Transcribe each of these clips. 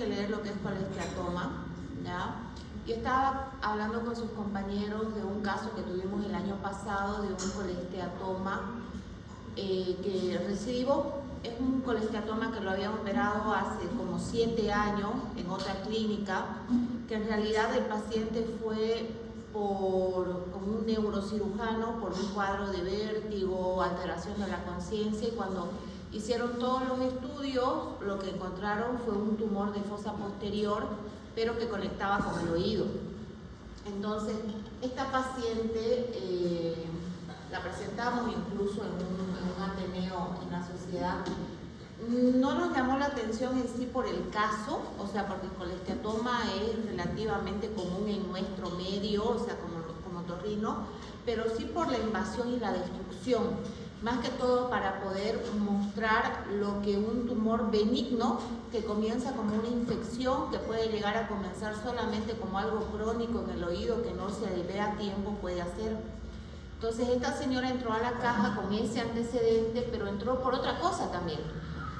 que leer lo que es colesteatoma, ¿ya? Y estaba hablando con sus compañeros de un caso que tuvimos el año pasado de un colesteatoma que recibo. Es un colesteatoma que lo habían operado hace como 7 años en otra clínica, que en realidad el paciente fue como un neurocirujano por un cuadro de vértigo, alteración de la conciencia, y cuando hicieron todos los estudios, lo que encontraron fue un tumor de fosa posterior, pero que conectaba con el oído. Entonces, esta paciente la presentamos incluso en un ateneo en la sociedad. No nos llamó la atención en sí por el caso, o sea, porque el colesteatoma es relativamente común en nuestro medio, o sea, como otorrino, pero sí por la invasión y la destrucción, más que todo para poder mostrar lo que un tumor benigno, que comienza como una infección, que puede llegar a comenzar solamente como algo crónico en el oído, que no se ve a tiempo, puede hacer. Entonces esta señora entró a la caja con ese antecedente, pero entró por otra cosa también.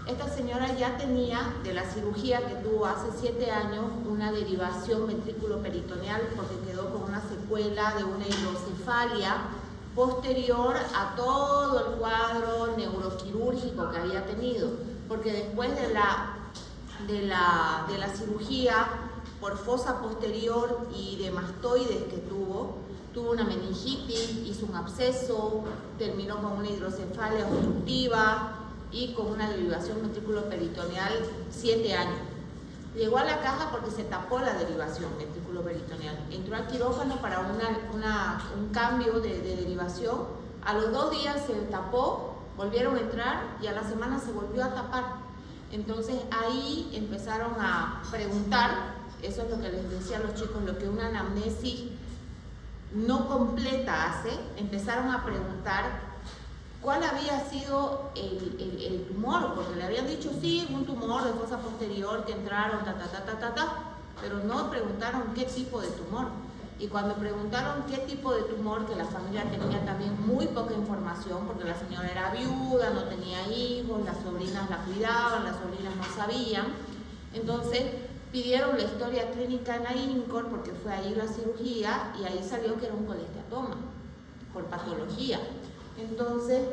Esta señora ya tenía, de la cirugía que tuvo hace 7 años, una derivación ventrículo-peritoneal, porque quedó con una secuela de una hidrocefalia posterior a todo el cuadro neuroquirúrgico que había tenido, porque después de la cirugía por fosa posterior y de mastoides que tuvo una meningitis, hizo un absceso, terminó con una hidrocefalia obstructiva y con una derivación ventrículo-peritoneal 7 años. Llegó a la caja porque se tapó la derivación ventrículo-peritoneal. Entró al quirófano para un cambio de derivación. A los 2 días se tapó, volvieron a entrar y a la semana se volvió a tapar. Entonces ahí empezaron a preguntar, eso es lo que les decía a los chicos, lo que una anamnesis no completa hace. Empezaron a preguntar cuál había sido el tumor, porque le habían dicho sí, un tumor de fosa posterior que entraron, pero no preguntaron qué tipo de tumor. Y cuando preguntaron qué tipo de tumor, que la familia tenía también muy poca información, porque la señora era viuda, no tenía hijos, las sobrinas la cuidaban, las sobrinas no sabían, entonces pidieron la historia clínica en la INCOR, porque fue ahí la cirugía, y ahí salió que era un colesteatoma, por patología. Entonces,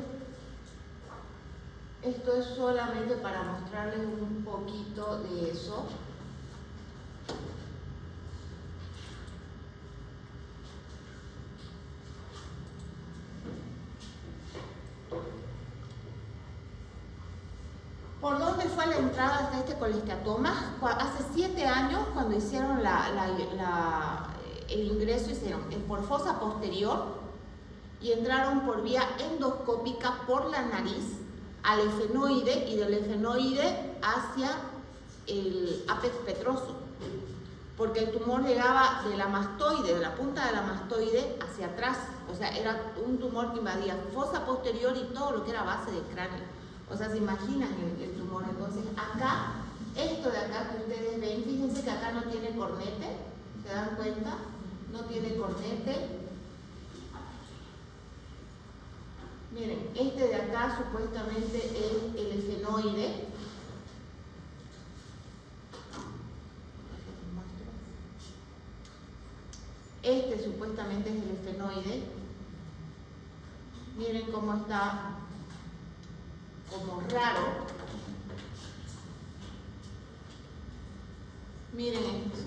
esto es solamente para mostrarles un poquito de eso. ¿Por dónde fue la entrada hasta este colesteatoma? Hace 7 años, cuando hicieron el ingreso, hicieron por fosa posterior y entraron por vía endoscópica por la nariz al efenoide y del efenoide hacia el apex petroso, porque el tumor llegaba de la mastoide, de la punta de la mastoide hacia atrás, o sea, era un tumor que invadía fosa posterior y todo lo que era base del cráneo. O sea, se imaginan el tumor. Entonces acá, esto de acá que ustedes ven, fíjense que acá no tiene cornete, ¿se dan cuenta? No tiene cornete. Miren, este de acá supuestamente es el efenoide. Este supuestamente es el efenoide. Miren cómo está, como raro. Miren esto.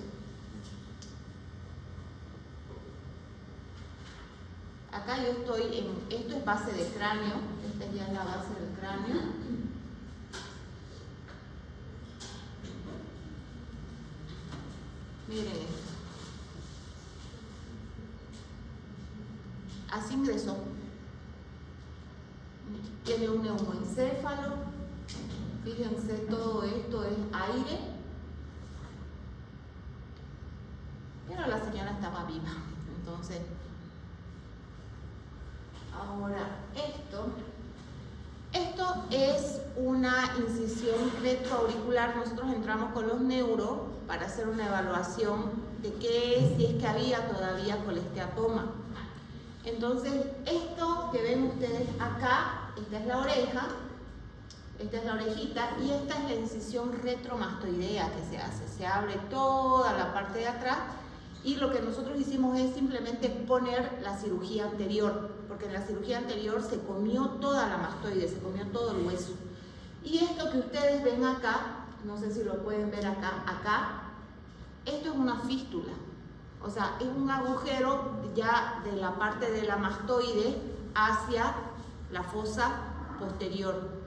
Acá yo estoy esto es base de cráneo, esta ya es la base del cráneo. Miren esto. Así ingresó. Tiene un neumoencéfalo. Fíjense, todo esto es aire. Pero la señora estaba viva. Entonces, ahora esto es una incisión retroauricular. Nosotros entramos con los neuros para hacer una evaluación de qué es, si es que había todavía colesteatoma. Entonces, esto que ven ustedes acá, esta es la oreja, Esta es la orejita y esta es la incisión retromastoidea que se hace. Se abre toda la parte de atrás y lo que nosotros hicimos es simplemente exponer la cirugía anterior, porque en la cirugía anterior se comió toda la mastoide, se comió todo el hueso. Y esto que ustedes ven acá, no sé si lo pueden ver acá, esto es una fístula. O sea, es un agujero ya de la parte de la mastoide hacia la fosa posterior.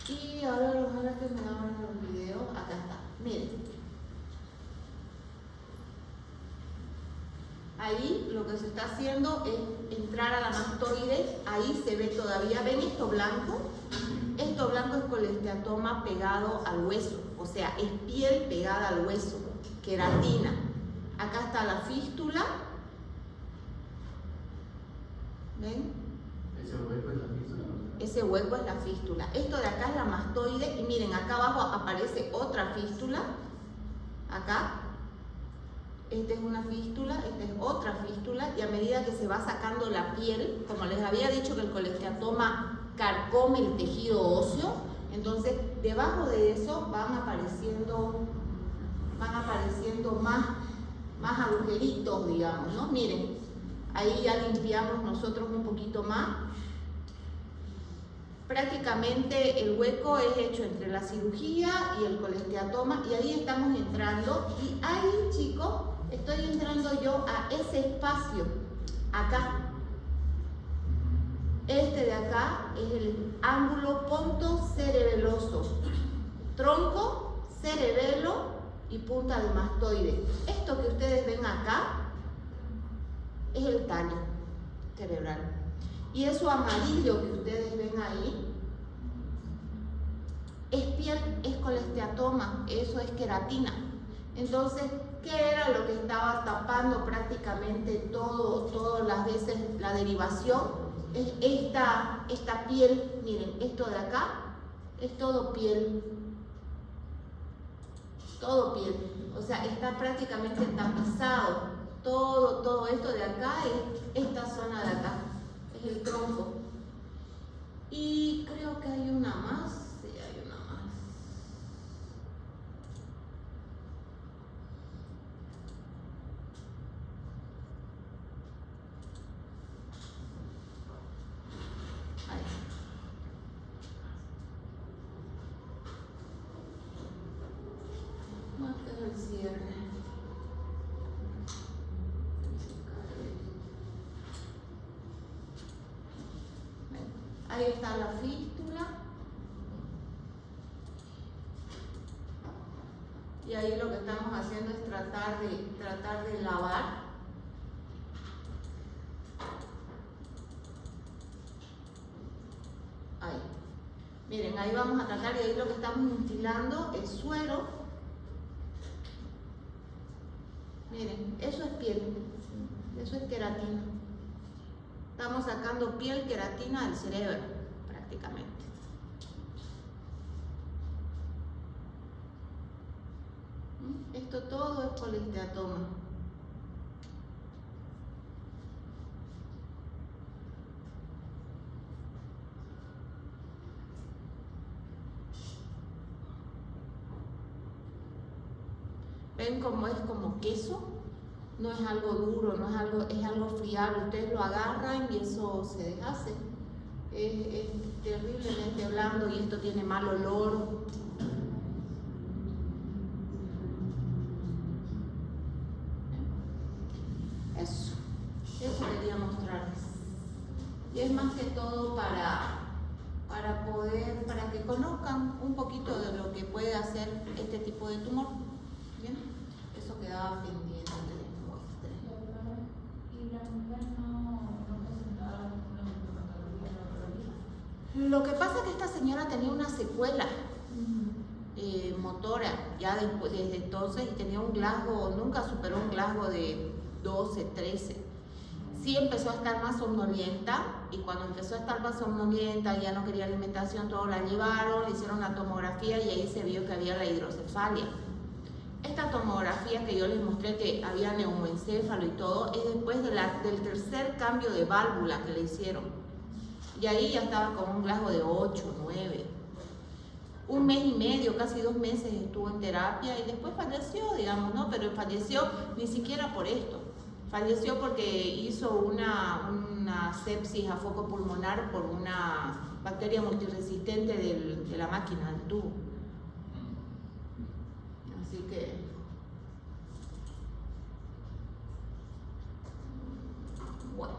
Y ahora que me abran el video, acá está. Miren. Ahí lo que se está haciendo es entrar a la mastoide, ahí se ve todavía, ¿ven esto blanco? Esto blanco es colesteatoma pegado al hueso, o sea, es piel pegada al hueso, queratina. Acá está la fístula. ¿Ven? Ese hueco es la fístula. Ese hueco es la fístula. Esto de acá es la mastoide y miren, acá abajo aparece otra fístula. Acá. Esta es una fístula, esta es otra fístula y a medida que se va sacando la piel, como les había dicho que el colesteatoma carcome el tejido óseo, entonces debajo de eso van apareciendo más agujeritos, digamos, ¿no? Miren, ahí ya limpiamos nosotros un poquito más. Prácticamente el hueco es hecho entre la cirugía y el colesteatoma y ahí estamos entrando y ahí, chicos, estoy entrando yo a ese espacio, acá. Este de acá es el ángulo pontocerebeloso, tronco, cerebelo y punta de mastoide. Esto que ustedes ven acá es el tallo cerebral. Y eso amarillo que ustedes ven ahí es piel, es colesteatoma, eso es queratina. Entonces, ¿qué era lo que estaba tapando prácticamente todas las veces la derivación? Es esta piel, miren, esto de acá es todo piel. Todo piel, o sea, está prácticamente tapizado. Todo esto de acá es esta zona de acá, es el tronco. Y creo que hay una más, sí, hay una más. Ahí. Este es el cierre. Ahí está la fístula. Y ahí lo que estamos haciendo es tratar de lavar. Ahí. Miren, ahí vamos a tratar y ahí lo que estamos instilando es suero. Miren, eso es piel, eso es queratina. Estamos sacando piel, queratina del cerebro, prácticamente. Esto todo es colesteatoma. ¿Ven cómo es como queso? No es algo duro, no es algo, es algo friable. Ustedes lo agarran y eso se deshace. Es terriblemente blando y esto tiene mal olor. Eso quería mostrarles. Y es más que todo para que conozcan un poquito de lo que puede hacer este tipo de tumor. ¿Bien? Eso quedaba pendiente. ¿Y la mujer no presentaba una patología? Lo que pasa es que esta señora tenía una secuela motora ya desde entonces y tenía un Glasgow, nunca superó un Glasgow de 12, 13. Sí empezó a estar más somnolienta y cuando empezó a estar más somnolienta ya no quería alimentación, todo la llevaron, le hicieron la tomografía y ahí se vio que había la hidrocefalia. Esta tomografía que yo les mostré que había neumoencéfalo y todo es después del tercer cambio de válvula que le hicieron y ahí ya estaba con un Glasgow de 8, 9. 1 mes y medio, casi 2 meses estuvo en terapia y después falleció, digamos, ¿no? Pero falleció ni siquiera por esto. Falleció porque hizo una sepsis a foco pulmonar por una bacteria multiresistente de la máquina, del tubo. Así que... bueno.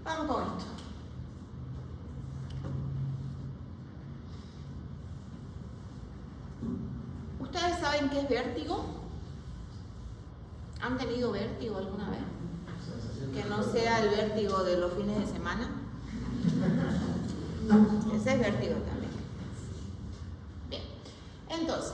Vamos con esto. ¿Ustedes saben qué es vértigo? ¿Han tenido vértigo alguna vez? Que no sea el vértigo de los fines de semana. Ese es vértigo también. Bien. Entonces,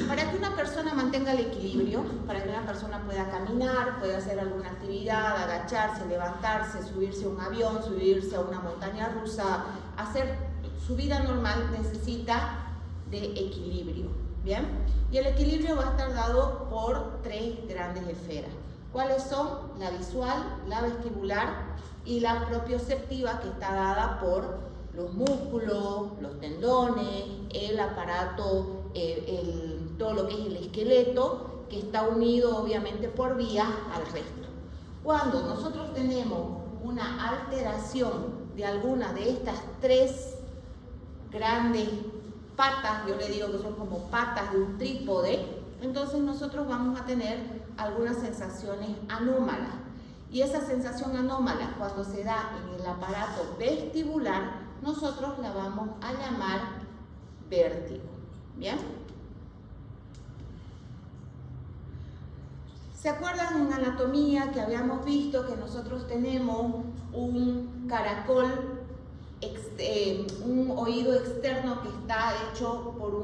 para que una persona mantenga el equilibrio, para que una persona pueda caminar, pueda hacer alguna actividad, agacharse, levantarse, subirse a un avión, subirse a una montaña rusa, hacer su vida normal, necesita de equilibrio. ¿Bien? Y el equilibrio va a estar dado por 3 grandes esferas. ¿Cuáles son? La visual, la vestibular y la propioceptiva, que está dada por los músculos, los tendones, el aparato, todo lo que es el esqueleto, que está unido obviamente por vías al resto. Cuando nosotros tenemos una alteración de alguna de estas 3 grandes patas, yo le digo que son como patas de un trípode, entonces nosotros vamos a tener algunas sensaciones anómalas. Y esa sensación anómala, cuando se da en el aparato vestibular, nosotros la vamos a llamar vértigo. ¿Bien? ¿Se acuerdan en anatomía que habíamos visto que nosotros tenemos un caracol, un oído externo que está hecho por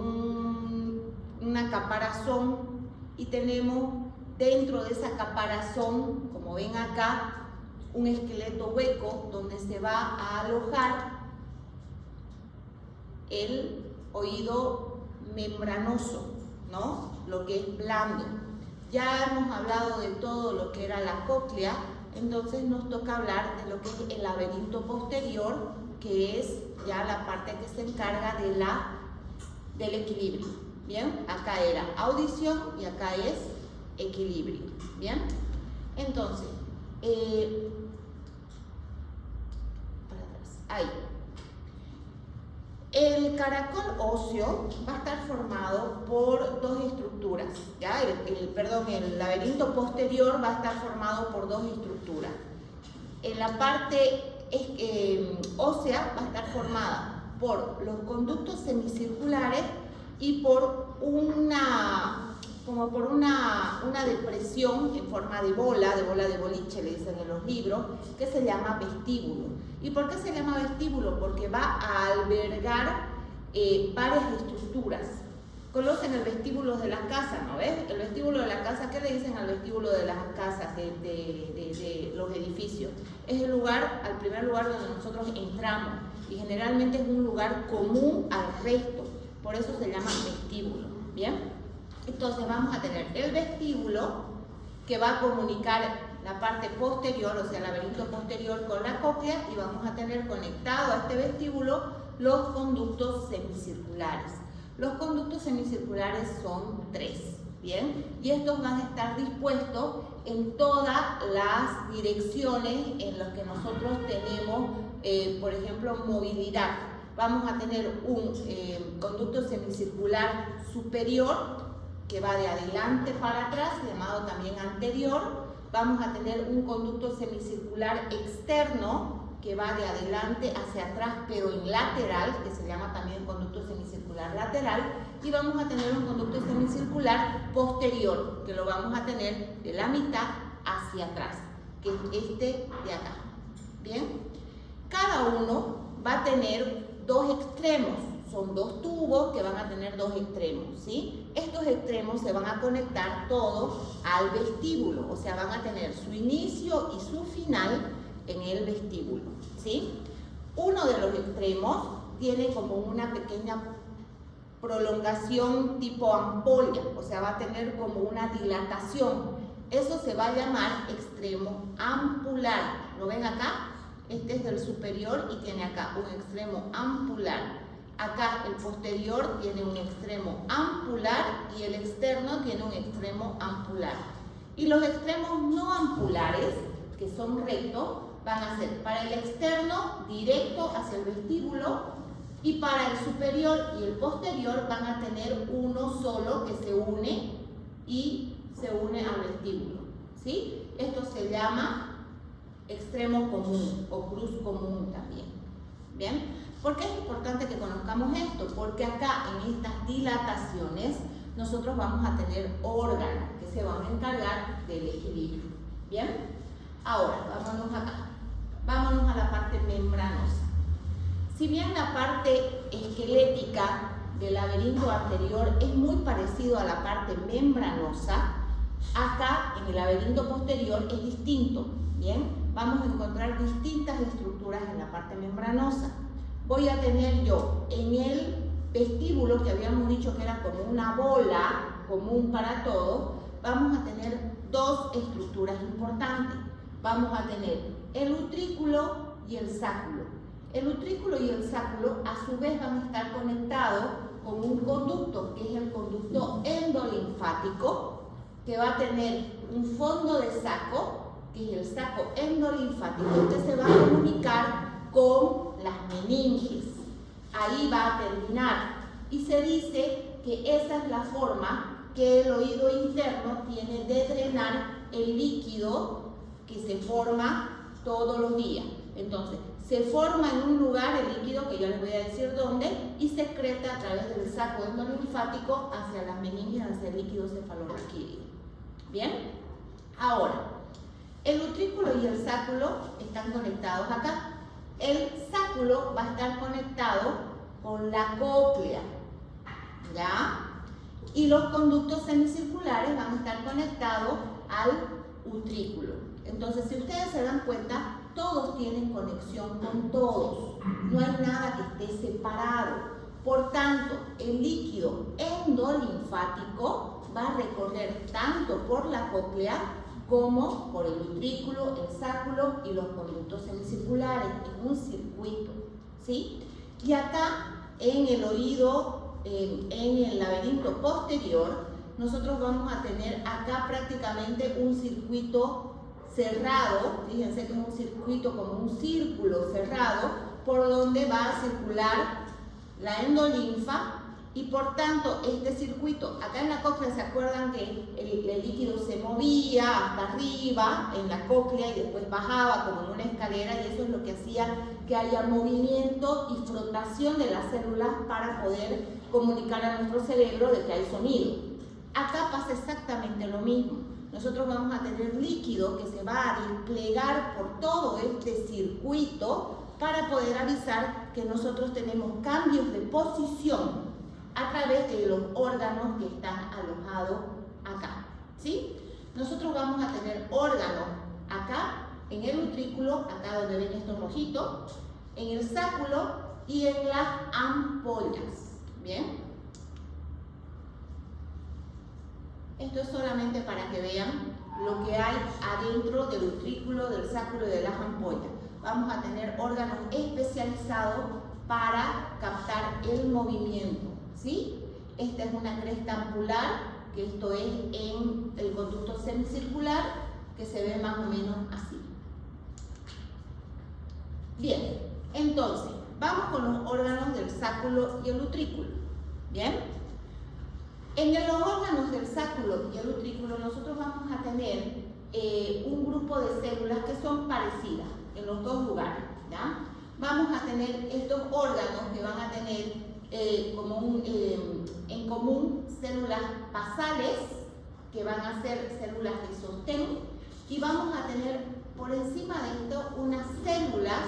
una caparazón, y tenemos dentro de esa caparazón, como ven acá, un esqueleto hueco donde se va a alojar el oído membranoso, ¿no? Lo que es blando. Ya hemos hablado de todo lo que era la cóclea, entonces nos toca hablar de lo que es el laberinto posterior, que es ya la parte que se encarga del equilibrio. Bien, acá era audición y acá es equilibrio. Bien, entonces, para atrás, ahí. El caracol óseo va a estar formado por 2 estructuras, ¿ya? El laberinto posterior va a estar formado por 2 estructuras. En la parte ósea va a estar formada por los conductos semicirculares y por una depresión en forma de bola de boliche, le dicen en los libros, que se llama vestíbulo. ¿Y por qué se llama vestíbulo? Porque va a albergar varias estructuras. Conocen el vestíbulo de las casas, ¿no ves? El vestíbulo de la casa, ¿qué le dicen al vestíbulo de las casas, de los edificios? Es el lugar, al primer lugar donde nosotros entramos, y generalmente es un lugar común al resto, por eso se llama vestíbulo. ¿Bien? Entonces vamos a tener el vestíbulo, que va a comunicar la parte posterior, o sea, el laberinto posterior con la cóclea, y vamos a tener conectado a este vestíbulo los conductos semicirculares. Los conductos semicirculares son 3, ¿bien? Y estos van a estar dispuestos en todas las direcciones en las que nosotros tenemos, por ejemplo, movilidad. Vamos a tener un conducto semicircular superior, que va de adelante para atrás, llamado también anterior. Vamos a tener un conducto semicircular externo, que va de adelante hacia atrás, pero en lateral, que se llama también conducto semicircular lateral. Y vamos a tener un conducto semicircular posterior, que lo vamos a tener de la mitad hacia atrás, que es este de acá. ¿Bien? Cada uno va a tener 2 extremos. Son 2 tubos que van a tener 2 extremos, ¿sí? Estos extremos se van a conectar todos al vestíbulo, o sea, van a tener su inicio y su final en el vestíbulo, ¿sí? Uno de los extremos tiene como una pequeña prolongación tipo ampolla, o sea, va a tener como una dilatación. eso se va a llamar extremo ampular. ¿Lo ven acá? Este es del superior y tiene acá un extremo ampular. Acá el posterior tiene un extremo ampular y el externo tiene un extremo ampular. Y los extremos no ampulares, que son rectos, van a ser para el externo directo hacia el vestíbulo y para el superior y el posterior van a tener uno solo que se une y se une al vestíbulo, ¿sí? Esto se llama extremo común o cruz común también. ¿Bien? ¿Por qué es importante que conozcamos esto? Porque acá en estas dilataciones nosotros vamos a tener órganos que se van a encargar del equilibrio. ¿Bien? Ahora, vámonos acá. Vámonos a la parte membranosa. Si bien la parte esquelética del laberinto anterior es muy parecido a la parte membranosa, acá en el laberinto posterior es distinto. ¿Bien? Vamos a encontrar distintas estructuras en la parte membranosa. Voy a tener yo en el vestíbulo, que habíamos dicho que era como una bola común para todos, vamos a tener dos estructuras importantes. Vamos a tener el utrículo y el sáculo. El utrículo y el sáculo a su vez van a estar conectados con un conducto, que es el conducto endolinfático, que va a tener un fondo de saco, que es el saco endolinfático, que se va a comunicar con las meninges. Ahí va a terminar. Y se dice que esa es la forma que el oído interno tiene de drenar el líquido que se forma todos los días. Entonces, se forma en un lugar el líquido, que yo les voy a decir dónde, y se excreta a través del saco endolinfático hacia las meninges, hacia el líquido cefalorraquídeo. ¿Bien? Ahora, el utrículo y el sáculo están conectados acá. El sáculo va a estar conectado con la cóclea, ¿ya? Y los conductos semicirculares van a estar conectados al utrículo. Entonces, si ustedes se dan cuenta, todos tienen conexión con todos. No hay nada que esté separado. Por tanto, el líquido endolinfático va a recorrer tanto por la cóclea como por el utrículo, el sáculo y los conductos semicirculares en un circuito, ¿sí? Y acá en el oído, en el laberinto posterior, nosotros vamos a tener acá prácticamente un circuito cerrado. Fíjense que es un circuito como un círculo cerrado por donde va a circular la endolinfa. Y por tanto, este circuito, acá en la cóclea, ¿se acuerdan que el líquido se movía hasta arriba en la cóclea y después bajaba como en una escalera? Y eso es lo que hacía que haya movimiento y frotación de las células para poder comunicar a nuestro cerebro de que hay sonido. Acá pasa exactamente lo mismo. Nosotros vamos a tener líquido que se va a desplegar por todo este circuito para poder avisar que nosotros tenemos cambios de posición a través de los órganos que están alojados acá, ¿sí? Nosotros vamos a tener órganos acá, en el utrículo, acá donde ven estos rojitos, en el sáculo y en las ampollas, ¿bien? Esto es solamente para que vean lo que hay adentro del utrículo, del sáculo y de las ampollas. Vamos a tener órganos especializados para captar el movimiento, ¿sí? Esta es una cresta ampular, que esto es en el conducto semicircular, que se ve más o menos así. Bien, entonces, vamos con los órganos del sáculo y el utrículo, ¿bien? En los órganos del sáculo y el utrículo nosotros vamos a tener un grupo de células que son parecidas en los dos lugares, ¿ya? Vamos a tener estos órganos que van a tener en común células basales, que van a ser células de sostén, y vamos a tener por encima de esto unas células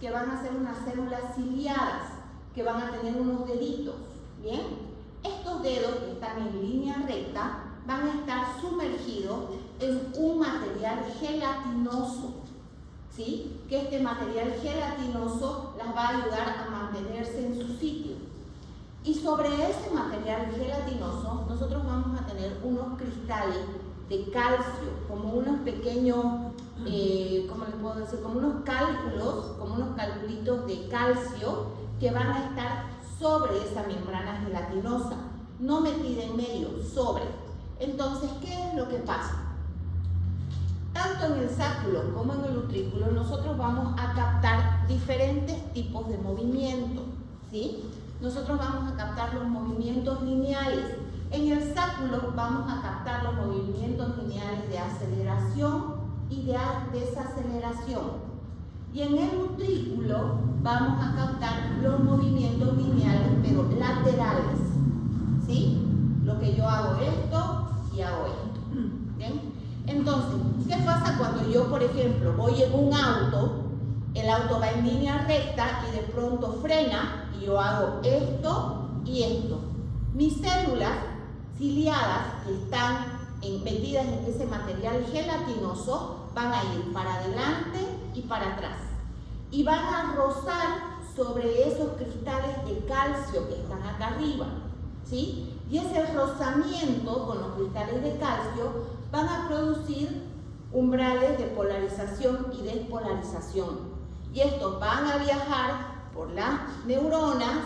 que van a ser unas células ciliadas, que van a tener unos deditos, ¿bien? Estos dedos que están en línea recta van a estar sumergidos en un material gelatinoso, ¿sí? Que este material gelatinoso las va a ayudar a mantenerse en su sitio. Y sobre ese material gelatinoso nosotros vamos a tener unos cristales de calcio, como unos pequeños, ¿cómo les puedo decir? Como unos cálculos, como unos calculitos de calcio que van a estar sobre esa membrana gelatinosa, no metida en medio, sobre. Entonces, ¿qué es lo que pasa? Tanto en el sacro como en el utrículo nosotros vamos a captar diferentes tipos de movimiento, ¿sí? Nosotros vamos a captar los movimientos lineales. En el sacro vamos a captar los movimientos lineales de aceleración y de desaceleración. Y en el utrículo vamos a captar los movimientos lineales, pero laterales, ¿sí? Lo que yo hago esto y hago esto, ¿bien? Entonces, ¿qué pasa cuando yo, por ejemplo, voy en un auto, el auto va en línea recta y de pronto frena y yo hago esto y esto? Mis células ciliadas que están metidas en ese material gelatinoso van a ir para adelante y para atrás y van a rozar sobre esos cristales de calcio que están acá arriba, ¿sí? Y ese rozamiento con los cristales de calcio van a producir umbrales de polarización y despolarización. Y estos van a viajar por las neuronas,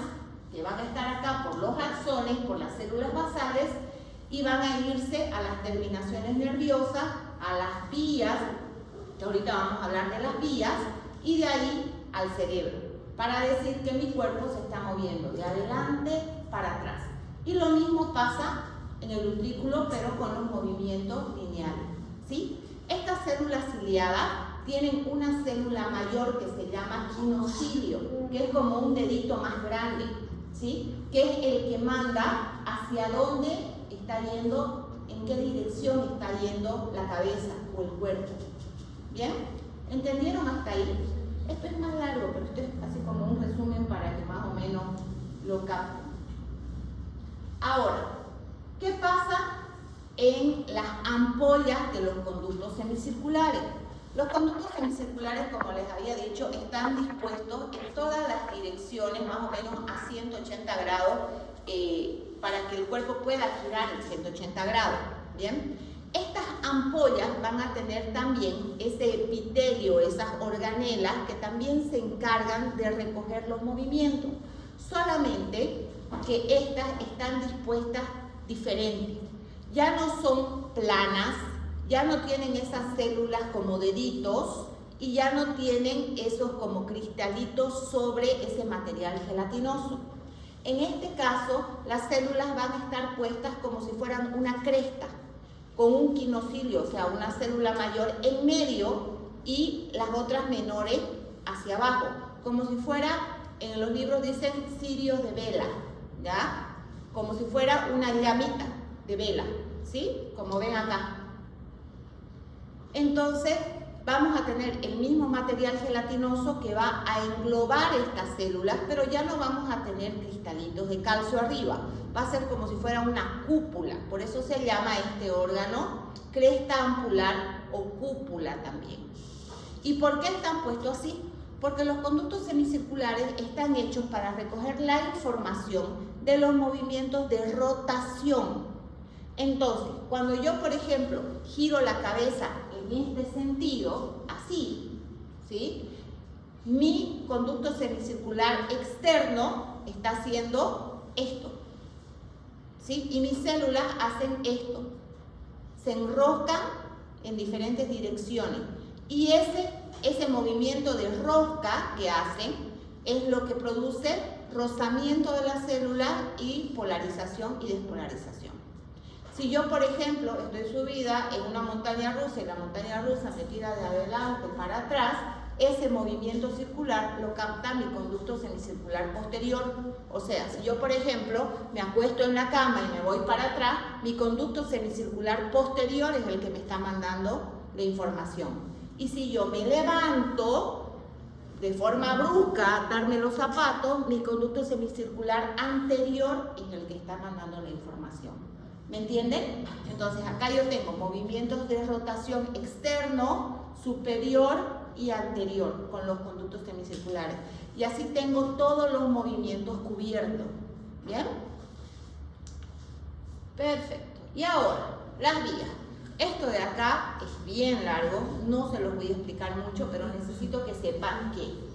que van a estar acá por los axones, por las células basales, y van a irse a las terminaciones nerviosas, a las vías, que ahorita vamos a hablar de las vías, y de ahí al cerebro, para decir que mi cuerpo se está moviendo de adelante para atrás. Y lo mismo pasa en el utrículo, pero con los movimientos lineales, ¿sí? Estas células ciliadas tienen una célula mayor que se llama quinocilio, que es como un dedito más grande, ¿sí? Que es el que manda hacia dónde está yendo, en qué dirección está yendo la cabeza o el cuerpo. ¿Bien? ¿Entendieron hasta ahí? Esto es más largo, pero esto es así como un resumen para que más o menos lo capten. Ahora, ¿qué pasa en las ampollas de los conductos semicirculares? Los conductos semicirculares, como les había dicho, están dispuestos en todas las direcciones, más o menos a 180 grados, para que el cuerpo pueda girar en 180 grados. ¿Bien? Estas ampollas van a tener también ese epitelio, esas organelas, que también se encargan de recoger los movimientos. Solamente que estas están dispuestas diferentes. Ya no son planas, ya no tienen esas células como deditos y ya no tienen esos como cristalitos sobre ese material gelatinoso. En este caso, las células van a estar puestas como si fueran una cresta, con un quinocilio, o sea, una célula mayor en medio y las otras menores hacia abajo, como si fuera, en los libros dicen cirios de vela, ¿ya? Como si fuera una llamita de vela, ¿sí? Como ven acá. Entonces, vamos a tener el mismo material gelatinoso que va a englobar estas células, pero ya no vamos a tener cristalitos de calcio arriba. Va a ser como si fuera una cúpula, por eso se llama este órgano cresta ampular o cúpula también. ¿Y por qué están puestos así? Porque los conductos semicirculares están hechos para recoger la información de los movimientos de rotación. Entonces, cuando yo, por ejemplo, giro la cabeza en este sentido, así, ¿sí? Mi conducto semicircular externo está haciendo esto, ¿sí? Y mis células hacen esto, se enroscan en diferentes direcciones. Y ese movimiento de rosca que hacen es lo que produce rozamiento de la célula y polarización y despolarización. Si yo, por ejemplo, estoy subida en una montaña rusa y la montaña rusa me tira de adelante para atrás, ese movimiento circular lo capta mi conducto semicircular posterior. O sea, si yo, por ejemplo, me acuesto en la cama y me voy para atrás, mi conducto semicircular posterior es el que me está mandando la información. Y si yo me levanto de forma brusca a atarme los zapatos, mi conducto semicircular anterior es el que está mandando la información. ¿Me entienden? Entonces acá yo tengo movimientos de rotación externo, superior y anterior con los conductos semicirculares. Y así tengo todos los movimientos cubiertos. ¿Bien? Perfecto. Y ahora, las vías. Esto de acá es bien largo, no se los voy a explicar mucho, pero necesito que sepan que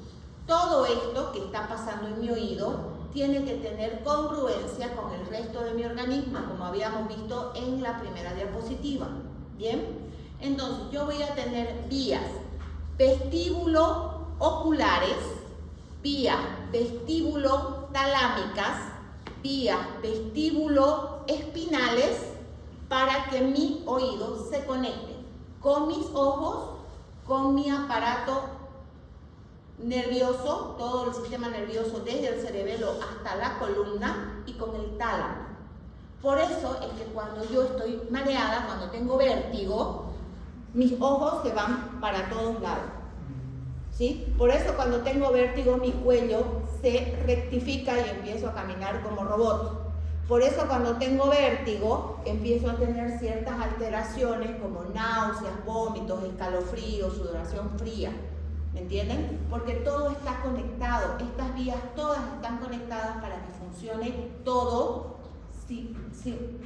todo esto que está pasando en mi oído tiene que tener congruencia con el resto de mi organismo, como habíamos visto en la primera diapositiva. ¿Bien? Entonces, yo voy a tener vías vestíbulo-oculares, vías vestíbulo-talámicas, vías vestíbulo-espinales, para que mi oído se conecte con mis ojos, con mi aparato nervioso, todo el sistema nervioso desde el cerebelo hasta la columna y con el tálamo. Por eso es que cuando yo estoy mareada, cuando tengo vértigo, mis ojos se van para todos lados. ¿Sí? Por eso cuando tengo vértigo mi cuello se rectifica y empiezo a caminar como robot. Por eso cuando tengo vértigo empiezo a tener ciertas alteraciones como náuseas, vómitos, escalofríos, sudoración fría. ¿Me entienden? Porque todo está conectado. Estas vías todas están conectadas para que funcione todo,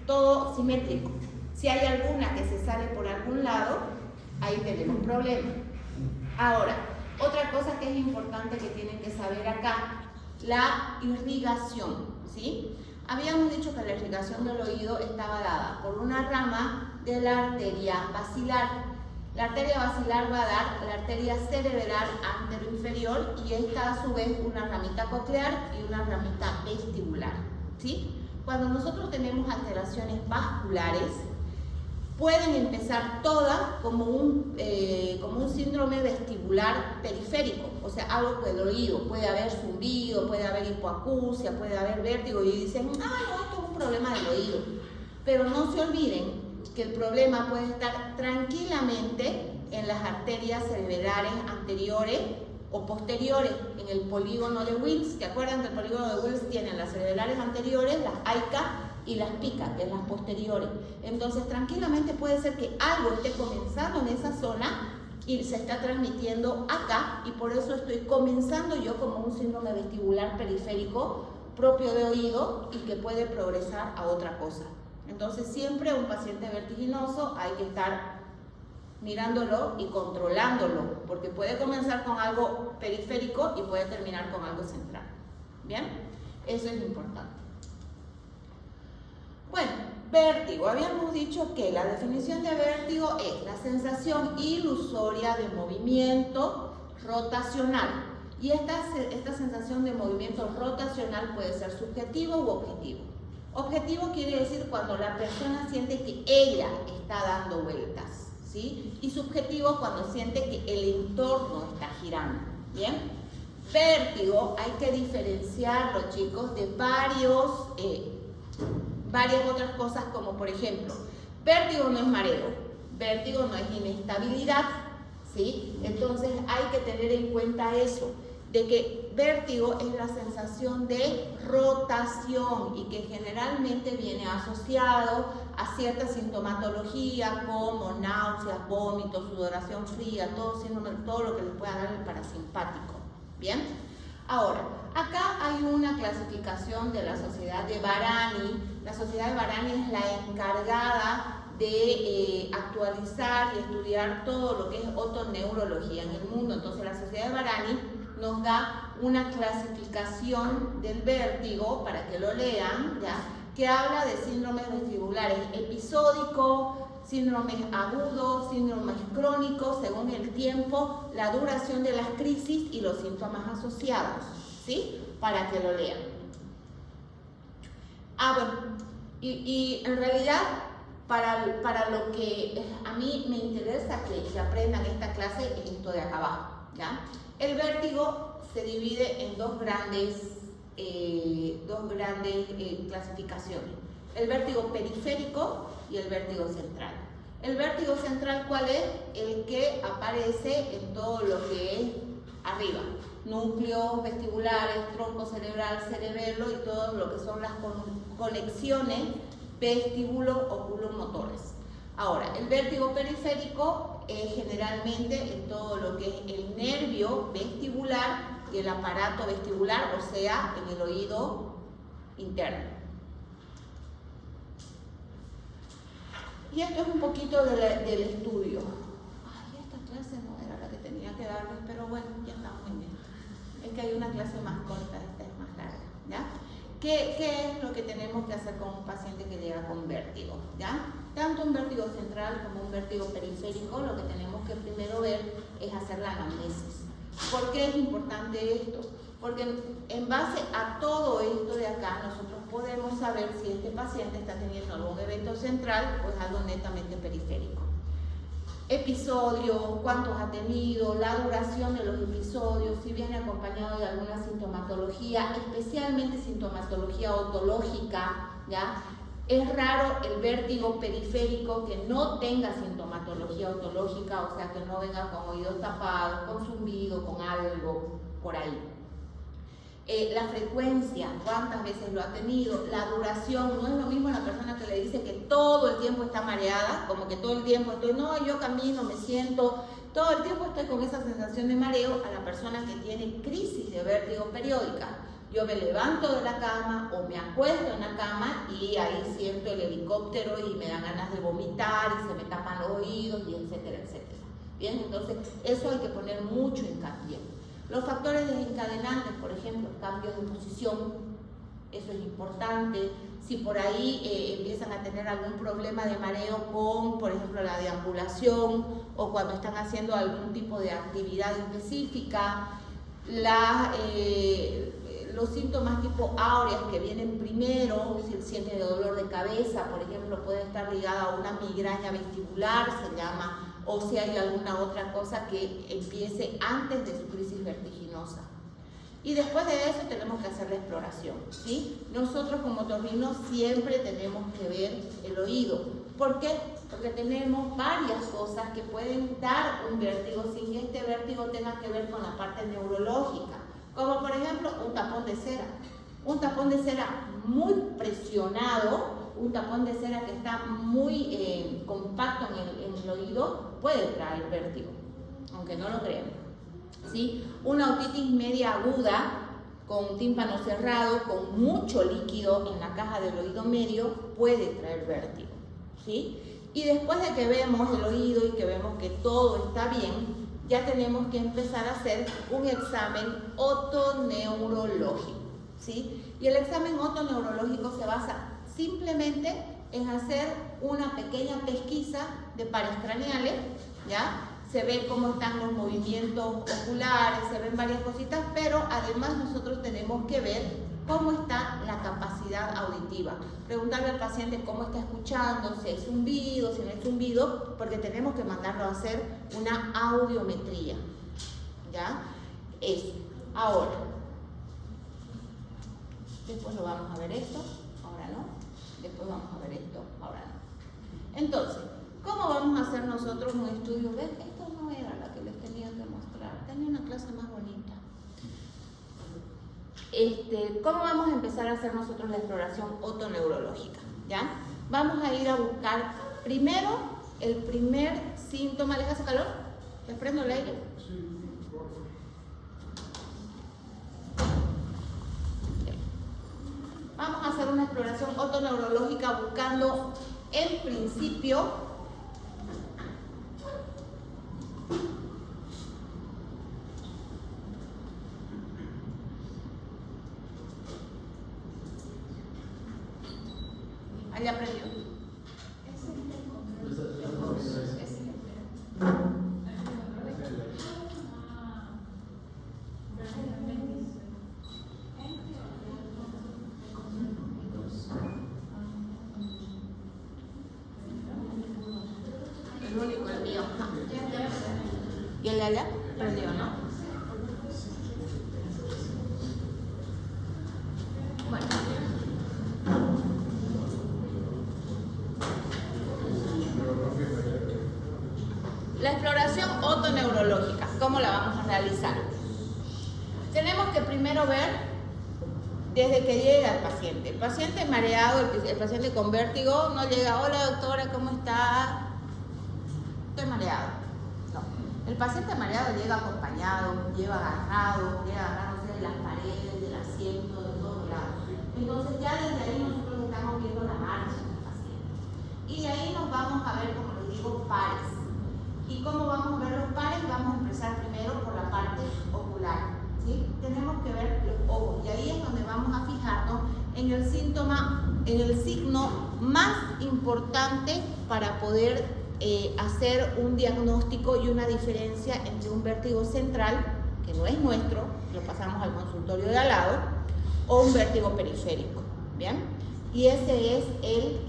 todo simétrico. Si hay alguna que se sale por algún lado, ahí tenemos problemas. Ahora, otra cosa que es importante que tienen que saber acá, la irrigación, ¿sí? Habíamos dicho que la irrigación del oído estaba dada por una rama de la arteria basilar. La arteria basilar va a dar la arteria cerebral anteroinferior y esta a su vez una ramita coclear y una ramita vestibular, ¿sí? Cuando nosotros tenemos alteraciones vasculares, pueden empezar todas como un síndrome vestibular periférico, o sea, algo del oído. Puede haber zumbido, puede haber hipoacusia, puede haber vértigo y dicen, no, esto es un problema del oído. Pero no se olviden que el problema puede estar tranquilamente en las arterias cerebrales anteriores o posteriores, en el polígono de Wills. ¿Se acuerdan que el polígono de Wills tiene las cerebrales anteriores, las AICA, y las PICA, que es las posteriores? Entonces, tranquilamente puede ser que algo esté comenzando en esa zona y se está transmitiendo acá, y por eso estoy comenzando yo como un síndrome vestibular periférico propio de oído y que puede progresar a otra cosa. Entonces, siempre un paciente vertiginoso hay que estar mirándolo y controlándolo, porque puede comenzar con algo periférico y puede terminar con algo central. ¿Bien? Eso es importante. Bueno, vértigo. Habíamos dicho que la definición de vértigo es la sensación ilusoria de movimiento rotacional. Y esta sensación de movimiento rotacional puede ser subjetivo u objetivo. Objetivo quiere decir cuando la persona siente que ella está dando vueltas, ¿sí? Y subjetivo cuando siente que el entorno está girando. ¿Bien? Vértigo hay que diferenciarlo, chicos, de varias otras cosas, como por ejemplo, vértigo no es mareo, vértigo no es inestabilidad, ¿sí? Entonces hay que tener en cuenta eso, de que vértigo es la sensación de rotación y que generalmente viene asociado a cierta sintomatología como náuseas, vómitos, sudoración fría, todo lo que les pueda dar el parasimpático. ¿Bien? Ahora, acá hay una clasificación de la Sociedad de Varani. La Sociedad de Varani es la encargada de actualizar y estudiar todo lo que es otoneurología en el mundo. Entonces, la Sociedad de Varani nos da una clasificación del vértigo, para que lo lean, ¿ya? Que habla de síndromes vestibulares episódicos, síndromes agudos, síndromes crónicos, según el tiempo, la duración de las crisis y los síntomas asociados, ¿sí? Para que lo lean. Bueno, y en realidad, para lo que a mí me interesa que aprendan esta clase es esto de acá abajo, ¿ya? El vértigo se divide en dos grandes clasificaciones: el vértigo periférico y el vértigo central. El vértigo central, ¿cuál es? El que aparece en todo lo que es arriba: núcleos vestibulares, tronco cerebral, cerebelo y todo lo que son las conexiones vestíbulo-oculomotores. Ahora, el vértigo periférico es generalmente en todo lo que es el nervio vestibular y el aparato vestibular, o sea, en el oído interno. Y esto es un poquito del estudio. Ay, esta clase no era la que tenía que darles, pero bueno, ya estamos en esto. Es que hay una clase más corta, esta es más larga, ¿ya? ¿Qué es lo que tenemos que hacer con un paciente que llega con vértigo? ¿Ya? Tanto un vértigo central como un vértigo periférico, lo que tenemos que primero ver es hacer la anamnesis. ¿Por qué es importante esto? Porque en base a todo esto de acá, nosotros podemos saber si este paciente está teniendo algún evento central o es algo netamente periférico. Episodio, cuántos ha tenido, la duración de los episodios, si viene acompañado de alguna sintomatología, especialmente sintomatología otológica, ¿ya? Es raro el vértigo periférico que no tenga sintomatología otológica, o sea, que no venga con oídos tapados, con zumbido, con algo por ahí. La frecuencia, cuántas veces lo ha tenido, la duración, no es lo mismo la persona que le dice que todo el tiempo está mareada, como que todo el tiempo estoy, no, yo camino, me siento, todo el tiempo estoy con esa sensación de mareo, a la persona que tiene crisis de vértigo periódica. Yo me levanto de la cama o me acuesto en la cama y ahí siento el helicóptero y me dan ganas de vomitar y se me tapan los oídos y etcétera, etcétera. Bien, entonces eso hay que poner mucho hincapié. Los factores desencadenantes, por ejemplo, cambios de posición, eso es importante. Si por ahí empiezan a tener algún problema de mareo con, por ejemplo, la deambulación o cuando están haciendo algún tipo de actividad específica, los síntomas tipo áureas que vienen primero, si sienten dolor de cabeza, por ejemplo, puede estar ligada a una migraña vestibular, se llama, o si hay alguna otra cosa que empiece antes de su crisis vertiginosa. Y después de eso tenemos que hacer la exploración, ¿sí? Nosotros como otorrinos siempre tenemos que ver el oído. ¿Por qué? Porque tenemos varias cosas que pueden dar un vértigo sin que este vértigo tenga que ver con la parte neurológica. Como por ejemplo un tapón de cera. Un tapón de cera muy presionado, un tapón de cera que está muy compacto en el oído, puede traer vértigo, aunque no lo crean. ¿Sí? Una otitis media aguda, con tímpano cerrado, con mucho líquido en la caja del oído medio, puede traer vértigo. ¿Sí? Y después de que vemos el oído y que vemos que todo está bien, ya tenemos que empezar a hacer un examen otoneurológico, ¿sí? Y el examen otoneurológico se basa simplemente en hacer una pequeña pesquisa de pares craneales, ¿ya? Se ve cómo están los movimientos oculares, se ven varias cositas, pero además nosotros tenemos que ver cómo está la capacidad auditiva. Preguntarle al paciente cómo está escuchando, si hay zumbido, si no hay zumbido, porque tenemos que mandarlo a hacer una audiometría. ¿Ya? Eso. Ahora, después lo vamos a ver esto, ahora no. Después vamos a ver esto, ahora no. Entonces, ¿cómo vamos a hacer nosotros un estudio? ¿Ves? Esta no era la que les tenía que mostrar. Tenía una clase más bonita. ¿Cómo vamos a empezar a hacer nosotros la exploración otoneurológica? ¿Ya? Vamos a ir a buscar primero el primer síntoma. ¿Les hace calor? ¿Les prendo el aire? Sí, por favor. Vamos a hacer una exploración otoneurológica buscando, en principio, ¿ya aprendió? El único, el mío. ¿Y el de allá? Aprendió, ¿no? Bueno. La exploración otoneurológica, ¿cómo la vamos a realizar? Tenemos que primero ver desde que llega el paciente. El paciente mareado, el paciente con vértigo, no llega, hola doctora, ¿cómo está? Estoy mareado. No. El paciente mareado llega acompañado, llega agarrándose de las paredes, del asiento, de todos lados. Entonces ya desde ahí nosotros estamos viendo la marcha del paciente. Y de ahí nos vamos a ver, como les digo, pares. ¿Y cómo vamos a ver los pares? Vamos a empezar primero por la parte ocular, ¿sí? Tenemos que ver los ojos y ahí es donde vamos a fijarnos en el síntoma, en el signo más importante para poder hacer un diagnóstico y una diferencia entre un vértigo central, que no es nuestro, lo pasamos al consultorio de al lado, o un vértigo periférico, ¿bien? Y ese es el